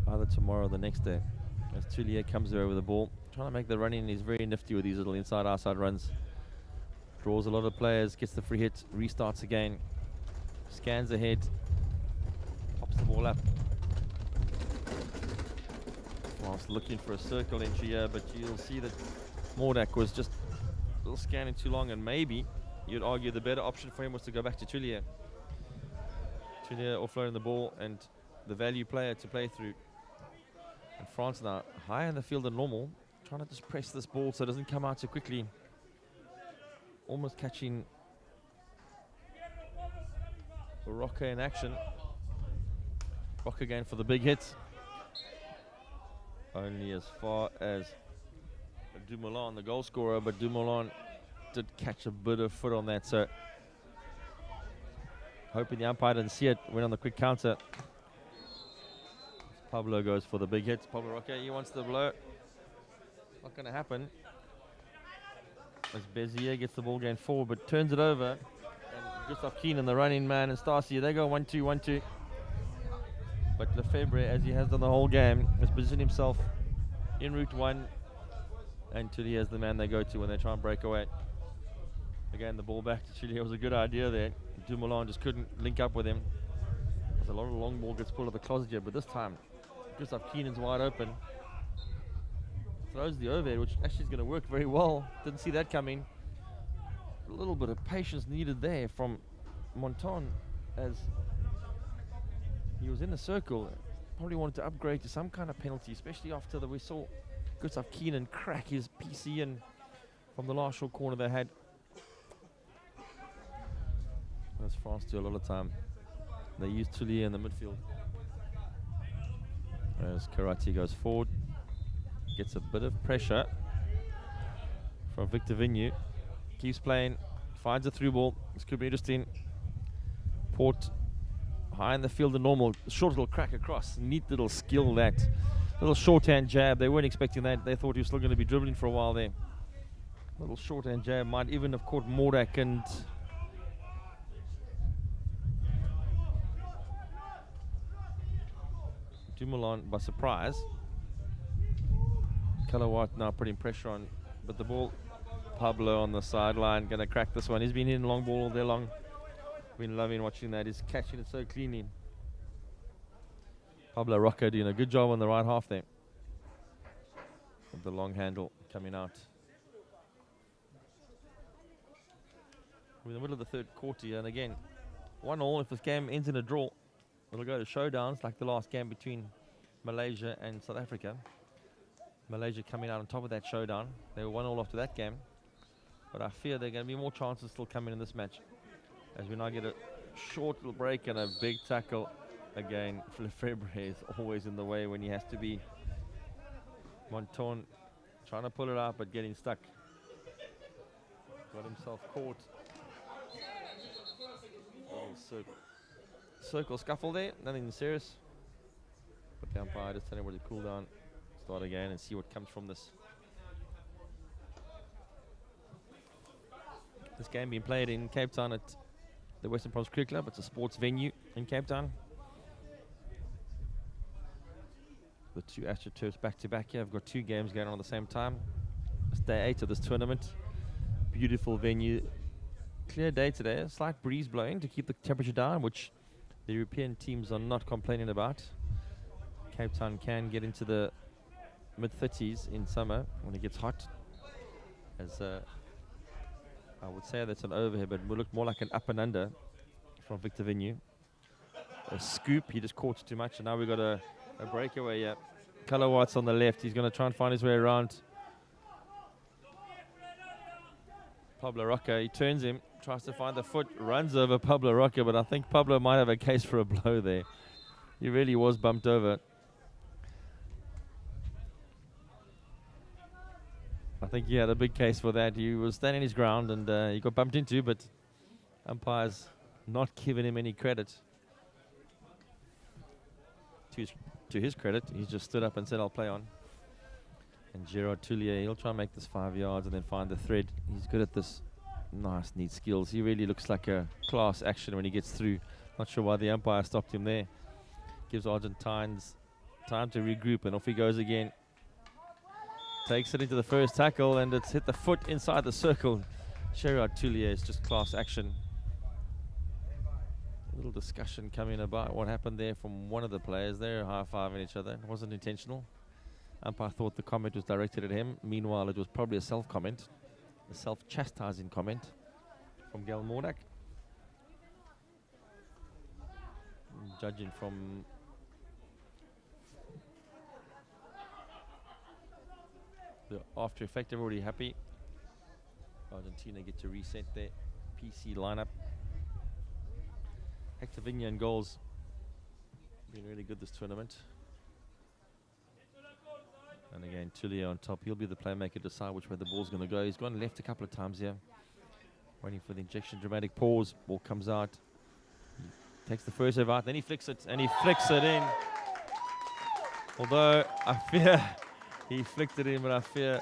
J: Either tomorrow or the next day. As Tullier comes there over the ball, trying to make the run in. He's very nifty with these little inside-outside runs. Draws a lot of players, gets the free hit, restarts again, scans ahead, pops the ball up. Whilst looking for a circle entry here, but you'll see that Mordak was just a little scanning too long, and maybe you'd argue the better option for him was to go back to Tullier. Tullier offloading the ball and the value player to play through. And France now higher in the field than normal, trying to just press this ball so it doesn't come out so quickly. Almost catching Roca in action. Roca again for the big hit. Only as far as Dumoulin, the goal scorer, but Dumoulin did catch a bit of foot on that, so hoping the umpire didn't see it, went on the quick counter. Pablo goes for the big hit. Pablo Roca, he wants the blow. Not going to happen. As Bezier gets the ball going forward, but turns it over. And Gustav Keenan, the running man, and Stasi, they go 1-2, 1-2. But Lefebvre, as he has done the whole game, has positioned himself in route one, and Tully is the man they go to when they try and break away. Again, the ball back to Chile was a good idea there. Dumoulin just couldn't link up with him. There's a lot of long ball gets pulled out of the closet here, but this time, Gustav Keenan's wide open. Throws the overhead, which actually is going to work very well. Didn't see that coming. A little bit of patience needed there from Monton, as he was in the circle. Probably wanted to upgrade to some kind of penalty, especially after we saw Gustav Keenan crack his PC in from the last short corner they had. As France do a lot of time. They use Tully in the midfield. As Karate goes forward, gets a bit of pressure from Victor Vignew. Keeps playing, finds a through ball. This could be interesting. Port high in the field than normal. Short little crack across. Neat little skill, that little shorthand jab. They weren't expecting that. They thought he was still going to be dribbling for a while there. Little shorthand jab might even have caught Mordak, and Dumoulin by surprise. Calawat now putting pressure on, but the ball, Pablo on the sideline, going to crack this one. He's been hitting long ball all day long. Been loving watching that. He's catching it so cleanly. Pablo Rocca doing a good job on the right half there. With the long handle coming out. We're in the middle of the third quarter here, and again, 1-1. If this game ends in a draw, it'll go to showdowns like the last game between Malaysia and South Africa. Malaysia coming out on top of that showdown. They were 1-1 after that game. But I fear there are going to be more chances still coming in this match. As we now get a short little break and a big tackle. Again, Lefebvre is always in the way when he has to be. Monton trying to pull it out but getting stuck. Got himself caught. Circle scuffle there, nothing serious. But the umpire just telling him to cool down, start again, and see what comes from this. This game being played in Cape Town at the Western Province Cricket Club. It's a sports venue in Cape Town. The two AstroTurfs back to back here. I've got two games going on at the same time. It's day 8 of this tournament. Beautiful venue. Clear day today. A slight breeze blowing to keep the temperature down, which the European teams are not complaining about. Cape Town can get into the mid-30s in summer when it gets hot. As I would say that's an overhead, but it would look more like an up and under from Victor Vignew. A scoop, he just caught too much, and now we've got a breakaway here. Calawat's on the left. He's going to try and find his way around Pablo Rocca. He turns him, tries to find the foot, runs over Pablo Rocca, but I think Pablo might have a case for a blow there. He really was bumped over. I think he had a big case for that. He was standing his ground and he got bumped into, but umpires not giving him any credit. To his credit, he just stood up and said, I'll play on. And Gerard Tullier, he'll try and make this 5 yards and then find the thread. He's good at this. Nice, neat skills. He really looks like a class action when he gets through. Not sure why the umpire stopped him there. Gives Argentines time to regroup, and off he goes again. Takes it into the first tackle, and it's hit the foot inside the circle. Gerard Tullier is just class action. A little discussion coming about what happened there from one of the players. They're high-fiving each other. It wasn't intentional. Umpire thought the comment was directed at him. Meanwhile, it was probably a self-comment, a self-chastising comment from Gail Mordak. Judging from the after effect, everybody happy. Argentina get to reset their PC lineup. Hector Vignew in goals. Been really good this tournament. And again, Tullier on top. He'll be the playmaker, decide which way the ball's going to go. He's gone left a couple of times here. Waiting for the injection, dramatic pause. Ball comes out. He takes the first serve out, then he flicks it, and he flicks it in. Although, I fear he flicked it in, but I fear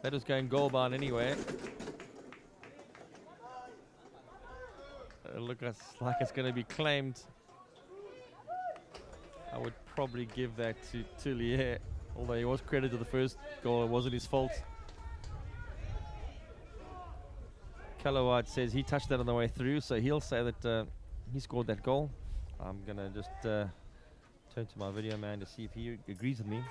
J: that was going goal bound anyway. It look like it's going to be claimed. I would probably give that to Tullier, although he was credited to the first goal. It wasn't his fault. Calawad says he touched that on the way through, so he'll say that he scored that goal. I'm going to just turn to my video man to see if he agrees with me.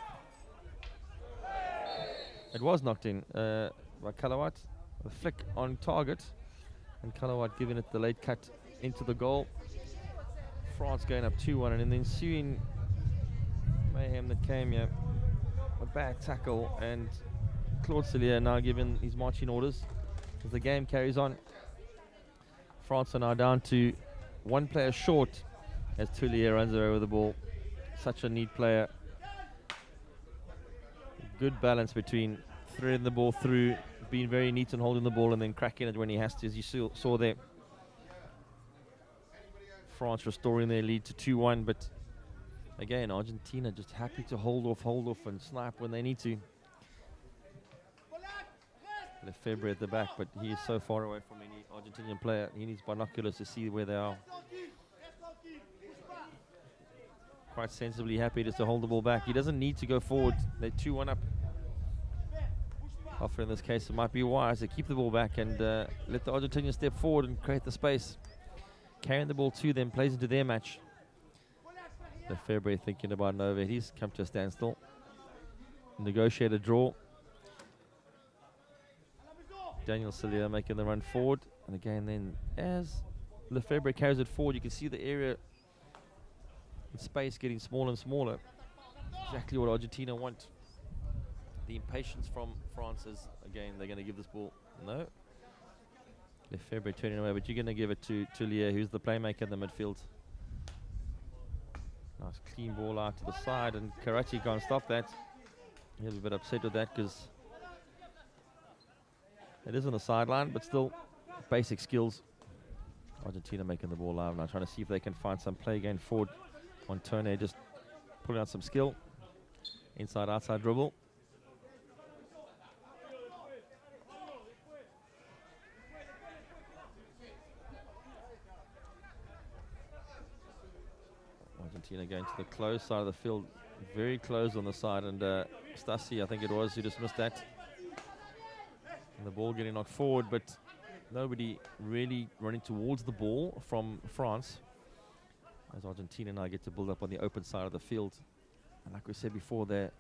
J: It was knocked in by Calawad. A flick on target, and Calawad giving it the late cut into the goal. France going up 2-1, and in the ensuing mayhem that came here, a bad tackle, and Claude Cillier now given his marching orders as the game carries on. France are now down to one player short as Tullier runs over the ball. Such a neat player. Good balance between threading the ball through, being very neat and holding the ball, and then cracking it when he has to, as you saw there. France restoring their lead to 2-1, but again, Argentina just happy to hold off and snipe when they need to. Lefebvre at the back, but he is so far away from any Argentinian player. He needs binoculars to see where they are. Quite sensibly happy just to hold the ball back. He doesn't need to go forward. They're 2-1 up. Often in this case, it might be wise to keep the ball back and let the Argentinians step forward and create the space. Carrying the ball to them plays into their match. Lefebvre thinking about Nova. He's come to a standstill. Negotiate a draw. Daniel Cillier making the run forward. And again, then as Lefebvre carries it forward, you can see the area and space getting smaller and smaller. Exactly what Argentina want. The impatience from France is, again, they're going to give this ball. No. Lefebvre turning away, but you're going to give it to Tullier, who's the playmaker in the midfield. Nice clean ball out to the side, and Karachi can't stop that. He'll be a bit upset with that because it is on the sideline, but still basic skills. Argentina making the ball live now, trying to see if they can find some play going forward on Tone, just pulling out some skill. Inside, outside dribble. Argentina going to the close side of the field, very close on the side, and Stasi, I think it was, who just missed that. And the ball getting knocked forward, but nobody really running towards the ball from France, as Argentina now get to build up on the open side of the field. And like we said before, the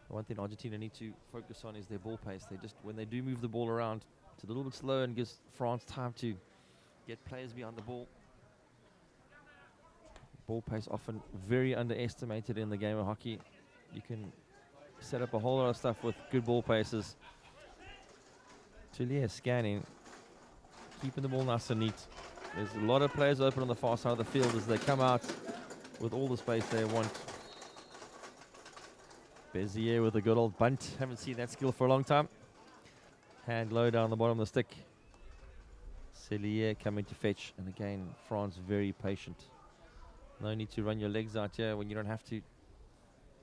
J: one thing Argentina need to focus on is their ball pace. They just, when they do move the ball around, it's a little bit slow and gives France time to get players behind the ball. Ball pace often very underestimated in the game of hockey. You can set up a whole lot of stuff with good ball paces. Tullier scanning, keeping the ball nice and neat. There's a lot of players open on the far side of the field as they come out with all the space they want. Bezier with a good old bunt. Haven't seen that skill for a long time. Hand low down the bottom of the stick. Cillier coming to fetch. And again, France very patient. No need to run your legs out here when you don't have to.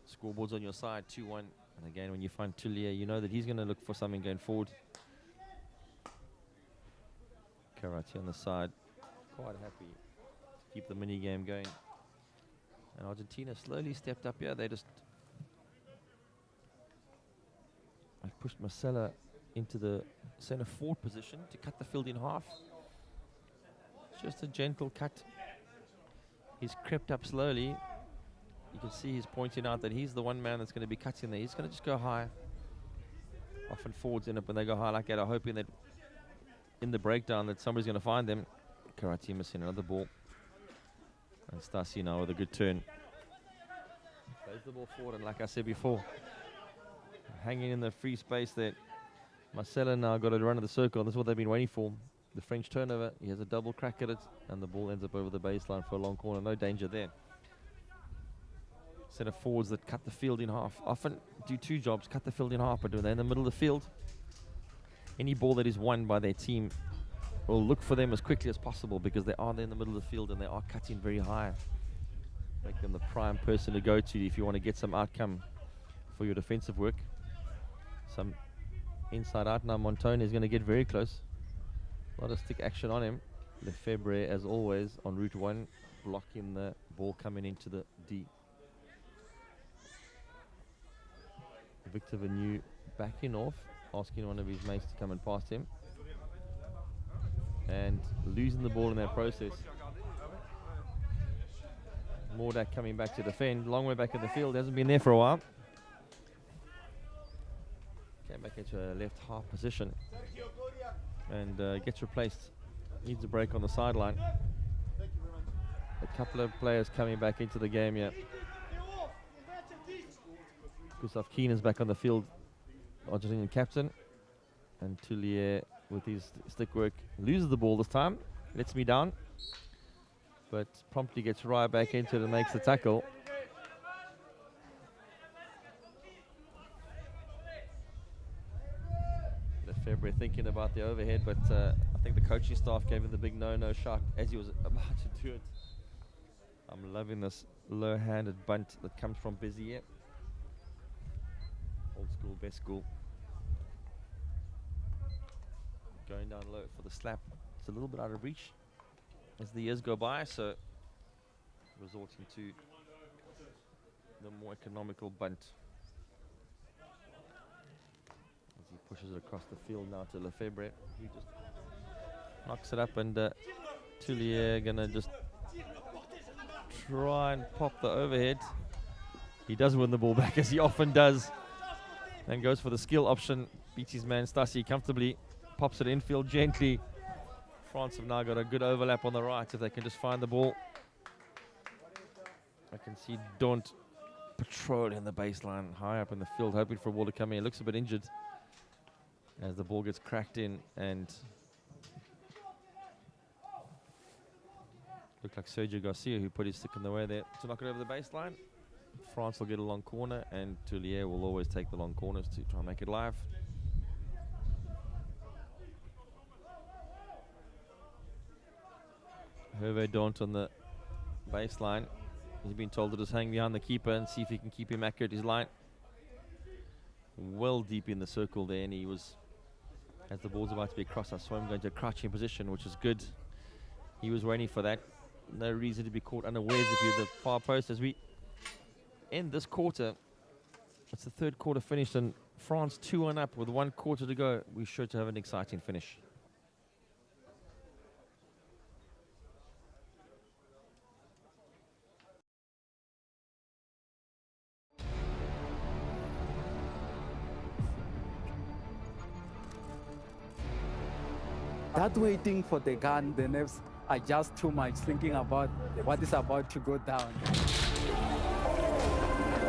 J: Scoreboard's on your side, 2-1. And again, when you find Tullier, you know that he's going to look for something going forward. Karate on the side, quite happy to keep the mini game going. And Argentina slowly stepped up here. They just pushed Marcella into the center forward position to cut the field in half. Just a gentle cut. He's crept up slowly. You can see he's pointing out that he's the one man that's going to be cutting there. He's going to just go high. Often forwards end up when they go high like that are hoping that in the breakdown that somebody's going to find them. Karate missing another ball. And Stasi now with a good turn. Plays the ball forward, and like I said before, hanging in the free space there. Marcella now got to run of the circle. This is what they've been waiting for. The French turnover. He has a double crack at it, and the ball ends up over the baseline for a long corner. No danger there. Centre forwards that cut the field in half often do two jobs: cut the field in half, but when they're in the middle of the field, any ball that is won by their team will look for them as quickly as possible because they are there in the middle of the field and they are cutting very high. Make them the prime person to go to if you want to get some outcome for your defensive work. Some inside out now. Montone is going to get very close. A lot of stick action on him. Lefebvre, as always, on route 1, blocking the ball coming into the D. Victor Venu backing off, asking one of his mates to come and pass him. And losing the ball in that process. Mordak coming back to defend, long way back in the field, hasn't been there for a while. Came back into a left half position and gets replaced. Needs a break on the sideline. A couple of players coming back into the game here. Gustav Keen is back on the field, Argentinian captain. And Tullier with his stick work loses the ball this time, lets me down, but promptly gets right back into it and makes the tackle. Lefebvre thinking about the overhead, but I think the coaching staff gave him the big no shot as he was about to do it. I'm loving this low-handed bunt that comes from Bezier. Old school, best school. Going down low for the slap. It's a little bit out of reach as the years go by, so resorting to the more economical bunt. As he pushes it across the field now to Lefebvre, he just knocks it up, and Tullier gonna just try and pop the overhead. He does win the ball back, as he often does, and goes for the skill option. Beats his man Stassi comfortably. Pops it infield gently. France have now got a good overlap on the right if they can just find the ball. I can see Daunt patrolling the baseline high up in the field, hoping for a ball to come in. Looks a bit injured as the ball gets cracked in, and looked like Sergio Garcia who put his stick in the way there to knock it over the baseline. France will get a long corner, and Tullier will always take the long corners to try and make it live. Hervé Daunt on the baseline. He's been told to just hang behind the keeper and see if he can keep him accurate his line. Well deep in the circle there, and he was, as the ball's about to be crossed, I saw him going to a crouching position, which is good. He was waiting for that. No reason to be caught unawares if you're the far post. As we end this quarter, it's the third quarter finished, and France 2-1 up with 1 quarter to go. We're sure to have an exciting finish.
A: That waiting for the gun, the nerves are just too much, thinking about what is about to go down.
B: And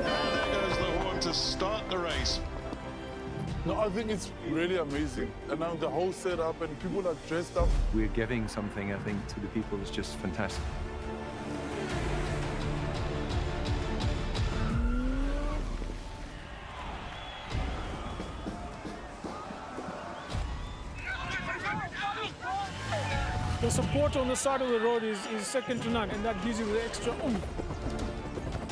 B: there goes the horn to start the race.
C: No, I think it's really amazing. And now the whole setup, and people are dressed up.
D: We're giving something, I think, to the people that's just fantastic.
E: The support on the side of the road is second to none, and that gives you the extra oomph.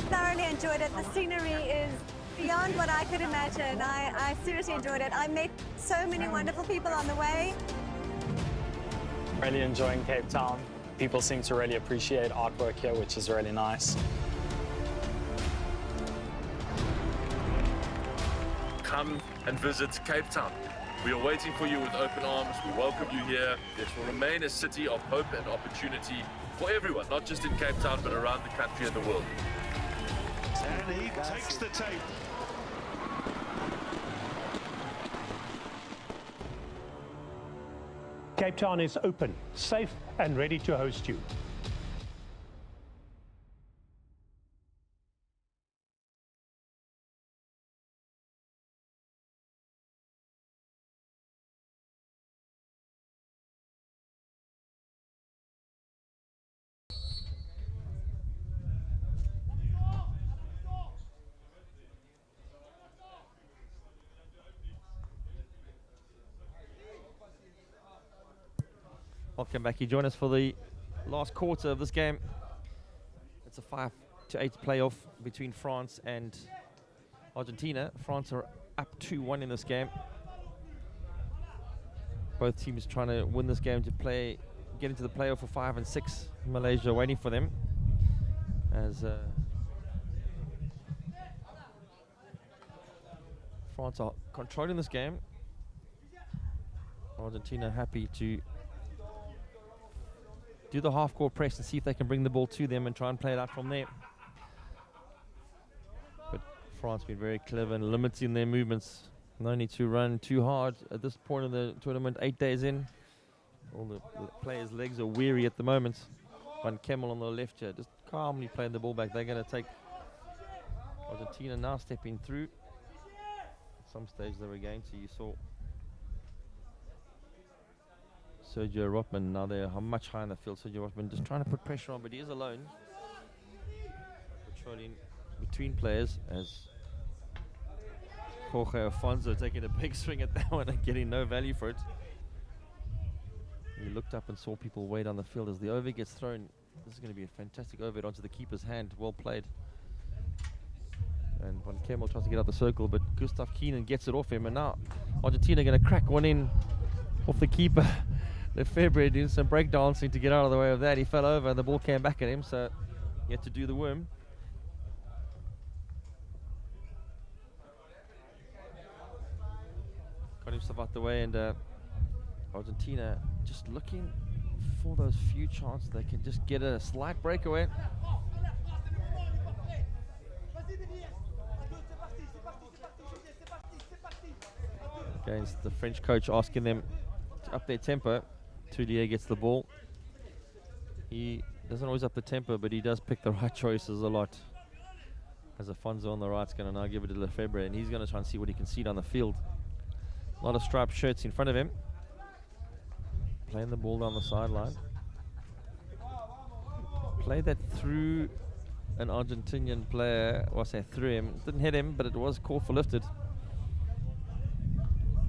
F: Thoroughly enjoyed it. The scenery is beyond what I could imagine. I seriously enjoyed it. I met so many wonderful people on the way.
G: Really enjoying Cape Town. People seem to really appreciate artwork here, which is really nice.
H: Come and visit Cape Town. We are waiting for you with open arms. We welcome you here. This will remain a city of hope and opportunity for everyone, not just in Cape Town, but around the country and the world.
B: And he takes the tape.
I: Cape Town is open, safe, and ready to host you.
J: Welcome back. You join us for the last quarter of this game. It's a 5-8 playoff between France and Argentina. France are up 2-1 in this game. Both teams trying to win this game to play get into the playoff for 5 and 6. Malaysia waiting for them as France are controlling this game. Argentina happy to do the half-court press and see if they can bring the ball to them and try and play it out from there. But France been very clever in limiting their movements. No need to run too hard at this point of the tournament, 8 days in. All the players' legs are weary at the moment. Van Kemmel on the left here, just calmly playing the ball back. They're going to take Argentina now stepping through. At some stage they were going to, you saw Sergio Rotman, now they're much higher in the field. Sergio Rotman just trying to put pressure on, but he is alone. Patrolling between players as Jorge Alfonso taking a big swing at that one and getting no value for it. He looked up and saw people way down the field as the over gets thrown. This is going to be a fantastic over onto the keeper's hand. Well played. And Van Kemmel tries to get out the circle, but Gustav Keenan gets it off him. And now Argentina going to crack one in off the keeper. Lefebvre doing some breakdancing to get out of the way of that. He fell over and the ball came back at him, so he had to do the worm. Got himself out the way, and Argentina just looking for those few chances they can just get a slight breakaway. Against the French coach asking them to up their tempo. Tullier gets the ball. He doesn't always up the tempo, but he does pick the right choices a lot. As Afonso on the right's going to now give it to Lefebvre, and he's going to try and see what he can see down the field. A lot of striped shirts in front of him. Playing the ball down the sideline. Played that through an Argentinian player, or say through him. Didn't hit him, but it was called for lifted.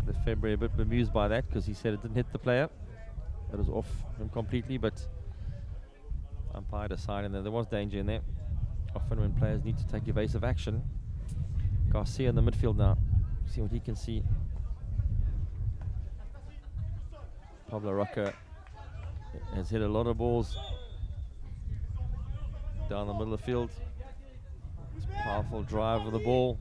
J: Lefebvre a bit bemused by that because he said it didn't hit the player. It was off him completely, but umpire decided that there was danger in there. Often when players need to take evasive action. Garcia in the midfield now. See what he can see. Pablo Roca has hit a lot of balls down the middle of the field. It's a powerful drive of the ball.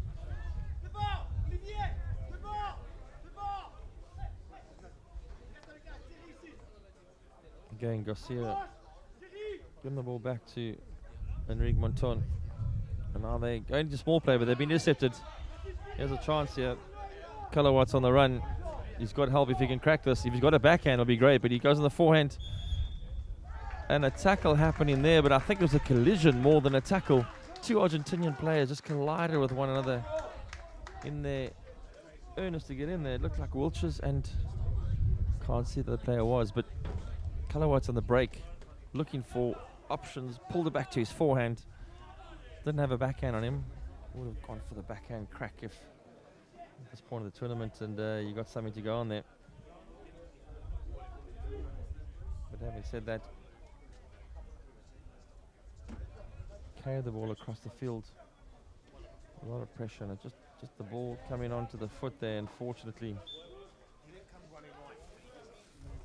J: Again, Garcia giving the ball back to Enrique Monton. And now they're going to small play, but they've been intercepted. Here's a chance here. Colorwatt's on the run. He's got help if he can crack this. If he's got a backhand, it'll be great, but he goes on the forehand. And a tackle happening there, but I think it was a collision more than a tackle. Two Argentinian players just collided with one another in their earnest to get in there. It looked like Wiltshires, and can't see that the player was, but Colorwatt's on the break, looking for options, pulled it back to his forehand. Didn't have a backhand on him. Would have gone for the backhand crack if at this point of the tournament, and you got something to go on there. But having said that, carry the ball across the field. A lot of pressure, and just the ball coming onto the foot there, unfortunately.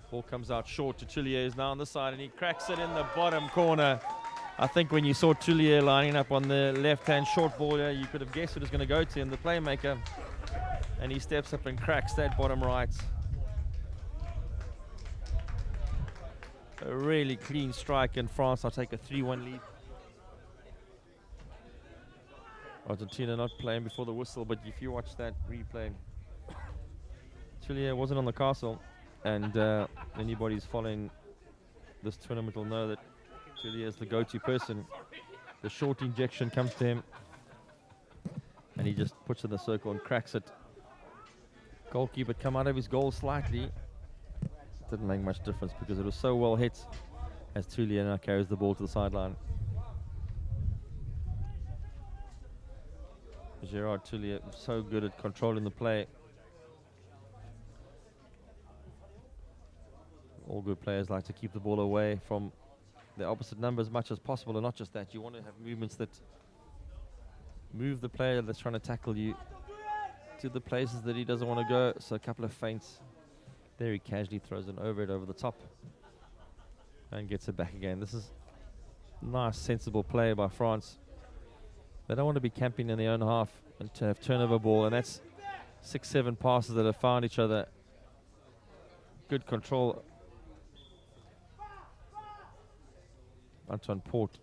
J: Ball comes out short to Tullier, is now on the side, and he cracks it in the bottom corner. I think when you saw Tullier lining up on the left-hand short ball, you could have guessed it was going to go to him, the playmaker. And he steps up and cracks that bottom right. A really clean strike, and France will take a 3-1 lead. Argentina not playing before the whistle, but if you watch that replay, Tullier wasn't on the castle. And anybody who's following this tournament will know that Tullier is the go-to person. The short injection comes to him, and he just puts it in the circle and cracks it. Goalkeeper come out of his goal slightly. Didn't make much difference because it was so well hit as Tullier now carries the ball to the sideline. Gerard Tullier so good at controlling the play. All good players like to keep the ball away from the opposite number as much as possible, and not just that. You want to have movements that move the player that's trying to tackle you to the places that he doesn't want to go. So a couple of feints there, he casually throws it over the top. And gets it back again. This is nice, sensible play by France. They don't want to be camping in their own half and to have turnover ball, and that's 6-7 passes that have found each other. Good control. Antoine Port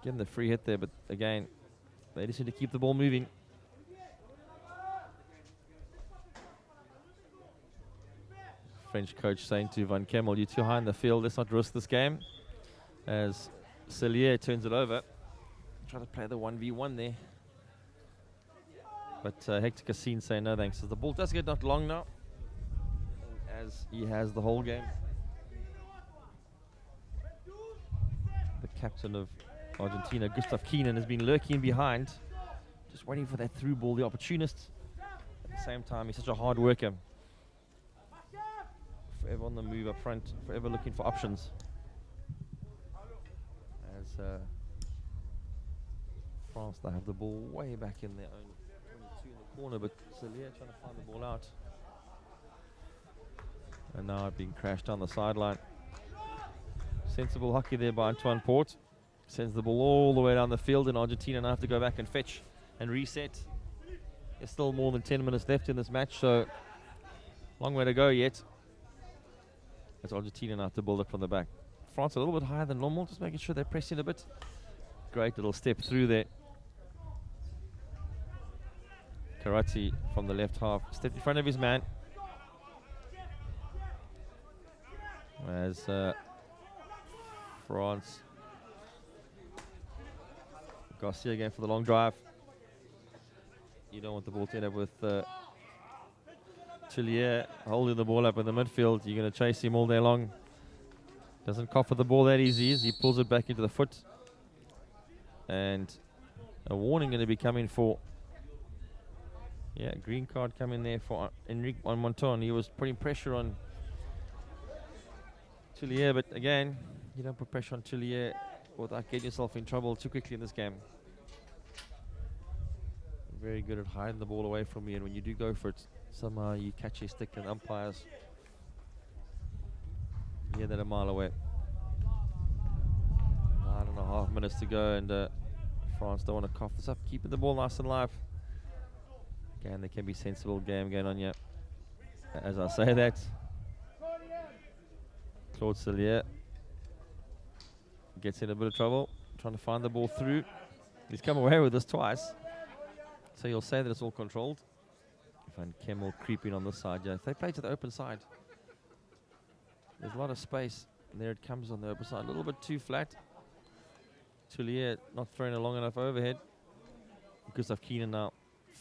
J: getting the free hit there, but again, they just need to keep the ball moving. French coach saying to Van Kemmel, you're too high in the field, let's not risk this game. As Cellier turns it over. Try to play the 1v1 there. But Hector Cassine saying no thanks. So the ball does get not long now, as he has the whole game. The captain of Argentina, Gustav Keenan, has been lurking behind, just waiting for that through ball, the opportunist. At the same time, he's such a hard worker. Forever on the move up front, forever looking for options. As France, they have the ball way back in their own 22 in the corner, but Cellier trying to find the ball out. And now being crashed down the sideline. Sensible hockey there by Antoine Port. Sends the ball all the way down the field, and Argentina now have to go back and fetch and reset. There's still more than 10 minutes left in this match, so long way to go yet. As Argentina now have to build up from the back. France a little bit higher than normal, just making sure they're pressing a bit. Great little step through there. Karate from the left half, stepped in front of his man. As France. Garcia again for the long drive. You don't want the ball to end up with Chillier holding the ball up in the midfield. You're going to chase him all day long. Doesn't cough for the ball that easy. He pulls it back into the foot. And a warning going to be coming for... Yeah, green card coming there for Enrique Monton. He was putting pressure on Chillier, but again, you don't put pressure on Chillier without getting yourself in trouble too quickly in this game. Very good at hiding the ball away from you, and when you do go for it, somehow you catch your stick, and umpires hear that a mile away. 9.5 minutes to go, and France don't want to cough this up, keeping the ball nice and live. Again, there can be sensible game going on here. As I say that, Claude Cellier gets in a bit of trouble, trying to find the ball through. He's come away with this twice, so you'll say that it's all controlled. Van Kemmel creeping on this side. Yeah, if they play to the open side, there's a lot of space, and there it comes on the open side. A little bit too flat. Chillier not throwing a long enough overhead. Gustav Keenan now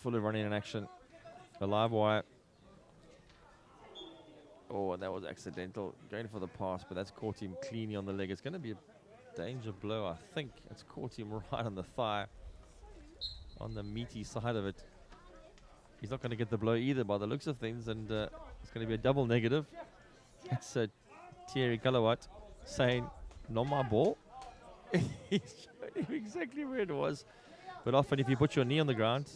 J: fully running in action. A live wire. Oh, that was accidental. Going for the pass, but that's caught him cleanly on the leg. It's going to be a danger blow, I think. It's caught him right on the thigh, on the meaty side of it. He's not going to get the blow either by the looks of things, and it's going to be a double negative. It's Thierry Calawat saying, not my ball. He showed him exactly where it was. But often if you put your knee on the ground,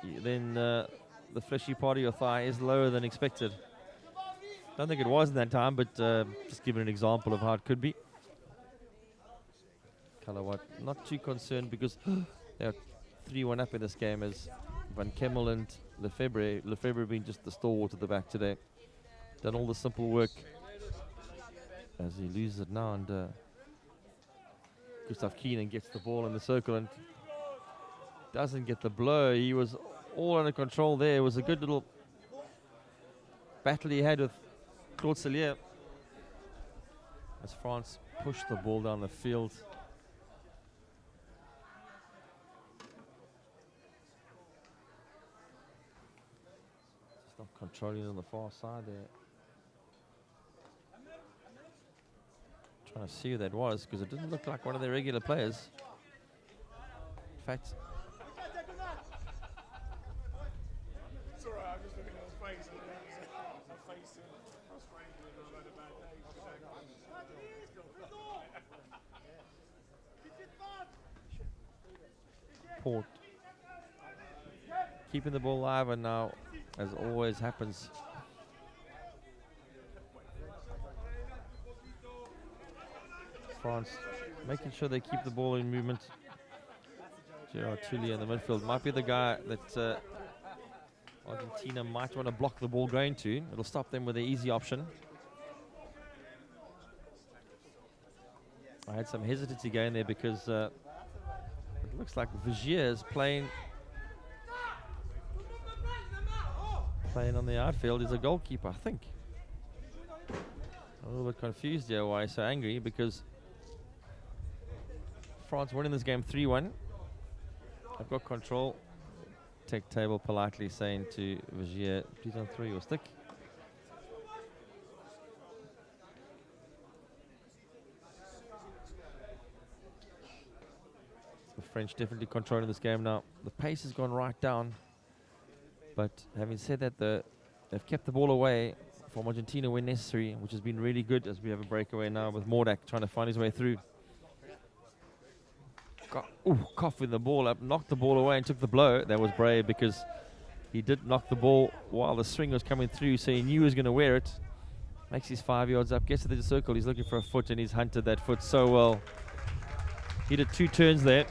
J: then the fleshy part of your thigh is lower than expected. Don't think it was in that time, but just giving an example of how it could be. Calawat not too concerned because they're 3-1 up in this game, as Van Kemmel and Lefebvre being just the stalwart at the back today. Done all the simple work as he loses it now, and Gustav Keenan gets the ball in the circle and doesn't get the blow. He was all under control there. It was a good little battle he had with Claude Cellier as France pushed the ball down the field. Just not controlling on the far side there. Trying to see who that was, because it didn't look like one of their regular players. In fact, Port keeping the ball alive, and now, as always happens, France making sure they keep the ball in movement. Gerard Tullier in the midfield might be the guy that Argentina might want to block the ball going to. It'll stop them with the easy option. I had some hesitancy going there because it looks like Vigier is playing on the outfield. He's a goalkeeper, I think. A little bit confused here why he's so angry, because France winning this game 3-1. I've got control. Tech table politely saying to Vigier, please don't throw your stick. The French definitely controlling this game now. The pace has gone right down. But having said that, they've kept the ball away from Argentina when necessary, which has been really good, as we have a breakaway now with Mordak trying to find his way through. Coughing the ball up, knocked the ball away and took the blow. That was brave, because he did knock the ball while the swing was coming through, so he knew he was going to wear it. Makes his 5 yards up, gets to the circle, he's looking for a foot, and he's hunted that foot so well. He did 2 turns there.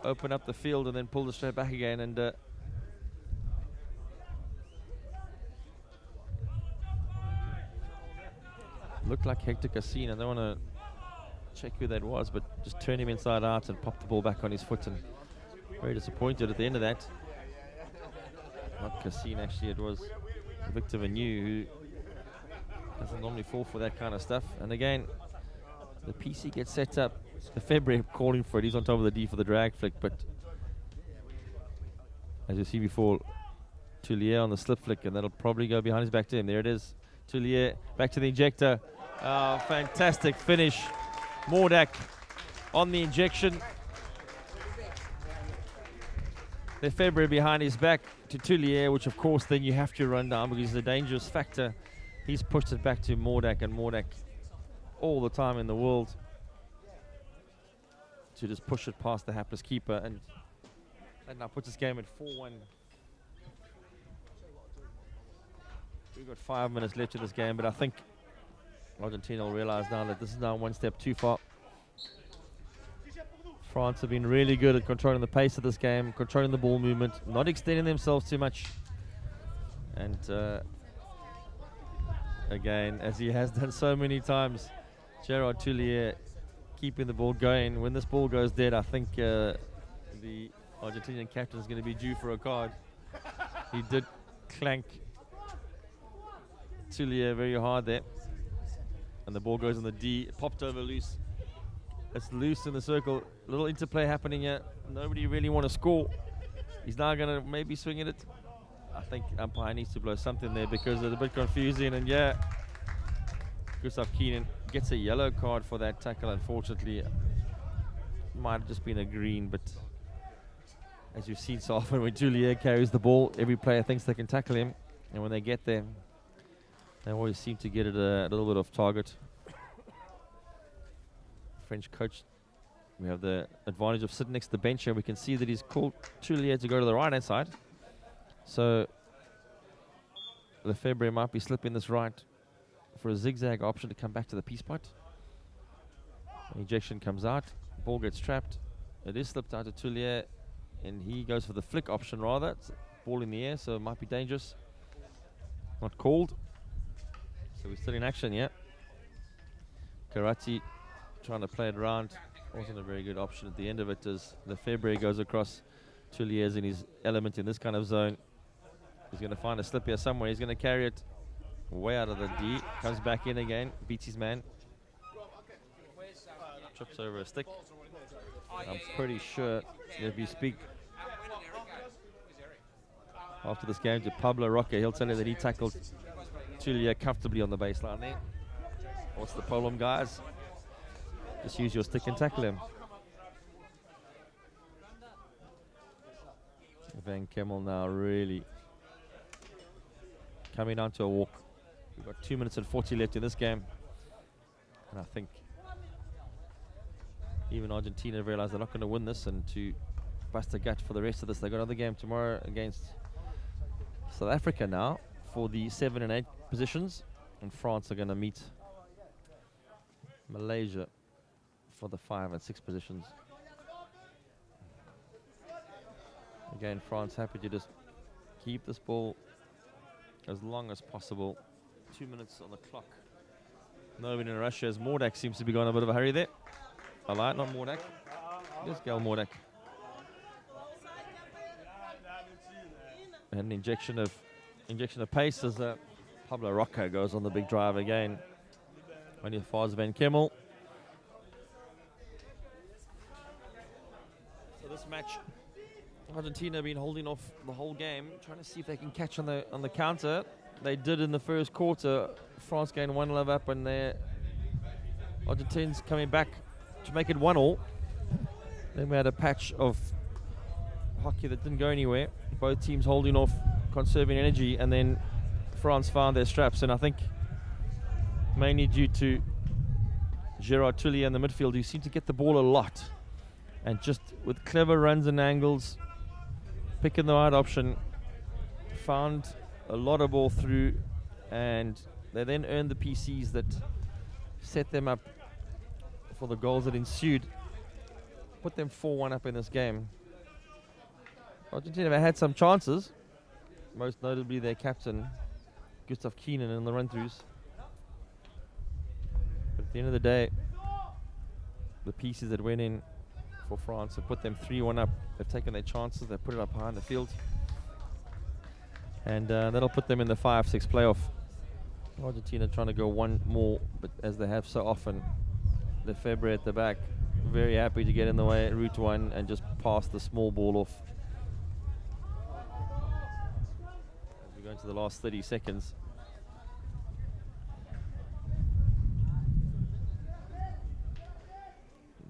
J: Open up the field and then pulled it straight back again, and looked like Hector Cassine. I don't want to check who that was, but just turned him inside out and popped the ball back on his foot, and very disappointed at the end of that. Not Cassine, actually, it was Victor Vanu, who doesn't normally fall for that kind of stuff. And again, the PC gets set up. The February calling for it. He's on top of the D for the drag flick, but as you see before, Tullier on the slip flick, and that'll probably go behind his back to him. There it is. Tullier back to the injector. Oh, fantastic finish. Mordak on the injection. The February behind his back to Tullier, which of course then you have to run down because he's a dangerous factor. He's pushed it back to Mordak, and Mordak all the time in the world to just push it past the hapless keeper, and now puts this game at 4-1. We've got 5 minutes left in this game, but I think Argentina will realize now that this is now one step too far. France have been really good at controlling the pace of this game, controlling the ball movement, not extending themselves too much. And again, as he has done so many times, Gerard Tullier keeping the ball going. When this ball goes dead, I think the Argentinian captain is going to be due for a card. He did clank Tullier very hard there, and the ball goes on the D. It popped over loose. It's loose in the circle. A little interplay happening here. Nobody really want to score. He's now going to maybe swing at it. I think umpire needs to blow something there because it's a bit confusing. And yeah, Gustav Keenan gets a yellow card for that tackle, unfortunately. Might have just been a green, but as you've seen so often, when Tullier carries the ball, every player thinks they can tackle him, and when they get there, they always seem to get it a little bit off target. French coach, we have the advantage of sitting next to the bench here. We can see that he's called Tullier to go to the right-hand side. So Lefebvre might be slipping this right for a zigzag option to come back to the P spot. Ejection comes out, ball gets trapped. It is slipped out to Tullier, and he goes for the flick option rather. It's ball in the air, so it might be dangerous. Not called. So we're still in action here. Karate trying to play it around. Wasn't a very good option at the end of it as Lefebvre goes across. Tullier's in his element in this kind of zone. He's going to find a slip here somewhere. He's going to carry it way out of the D. Comes back in again. Beats his man. Trips over a stick. I'm pretty sure if you speak after this game to Pablo Roca, he'll tell you that he tackled Tullier comfortably on the baseline there. What's the problem, guys? Just use your stick and tackle him. Van Kemmel now really coming down to a walk. We've got 2 minutes and 40 left in this game. And I think even Argentina realize they're not going to win this, and to bust a gut for the rest of this. They've got another game tomorrow against South Africa now for the 7 and 8 positions. And France are going to meet Malaysia for the 5 and 6 positions. Again, France happy to just keep this ball as long as possible. 2 minutes on the clock. No one in a rush as Mordak seems to be going a bit of a hurry there. I like not Mordak. There's Gal Mordak. And an injection of pace as Pablo Rocco goes on the big drive again. Only Fars Van Kemmel. So this match, Argentina have been holding off the whole game, trying to see if they can catch on the counter. They did in the first quarter. France gained 1-0 up, and Argentines coming back to make it 1-1. Then we had a patch of hockey that didn't go anywhere. Both teams holding off, conserving energy, and then France found their straps. And I think mainly due to Gerard Tullier in the midfield, who seemed to get the ball a lot, and just with clever runs and angles, picking the right option, found a lot of ball through, and they then earned the PCs that set them up for the goals that ensued. Put them 4-1 up in this game. Argentina have had some chances, most notably their captain, Gustav Keenan, in the run-throughs. But at the end of the day, the pieces that went in for France have put them 3-1 up. They've taken their chances, they've put it up behind the field. And that'll put them in the 5-6 playoff. Argentina trying to go one more, but as they have so often, Lefebvre at the back, very happy to get in the way at route 1 and just pass the small ball off. As we go into the last 30 seconds.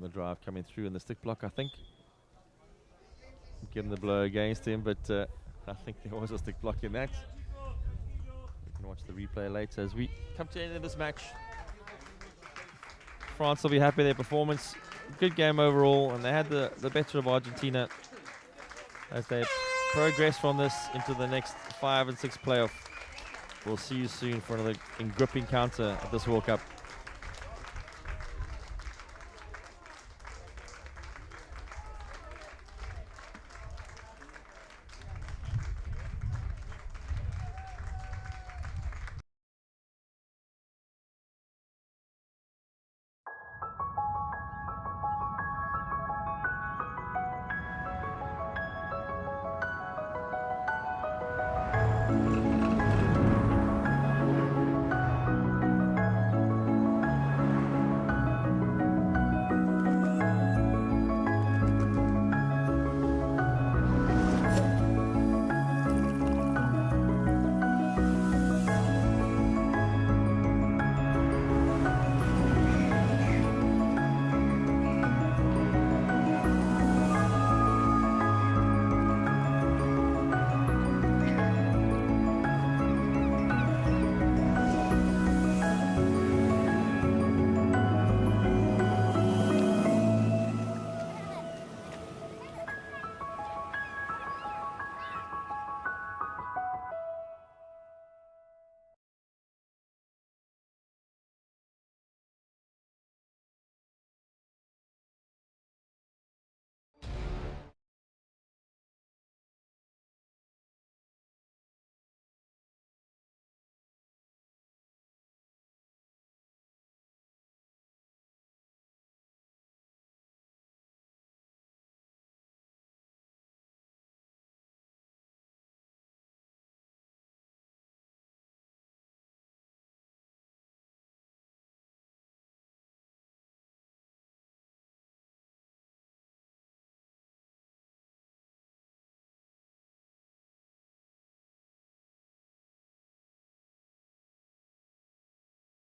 J: The drive coming through in the stick block, I think. Getting the blow against him, but I think there was a stick block in that. We can watch the replay later as we come to the end of this match. France will be happy with their performance. Good game overall, and they had the better of Argentina as they progress from this into the next 5 and 6 playoff. We'll see you soon for another gripping encounter at this World Cup.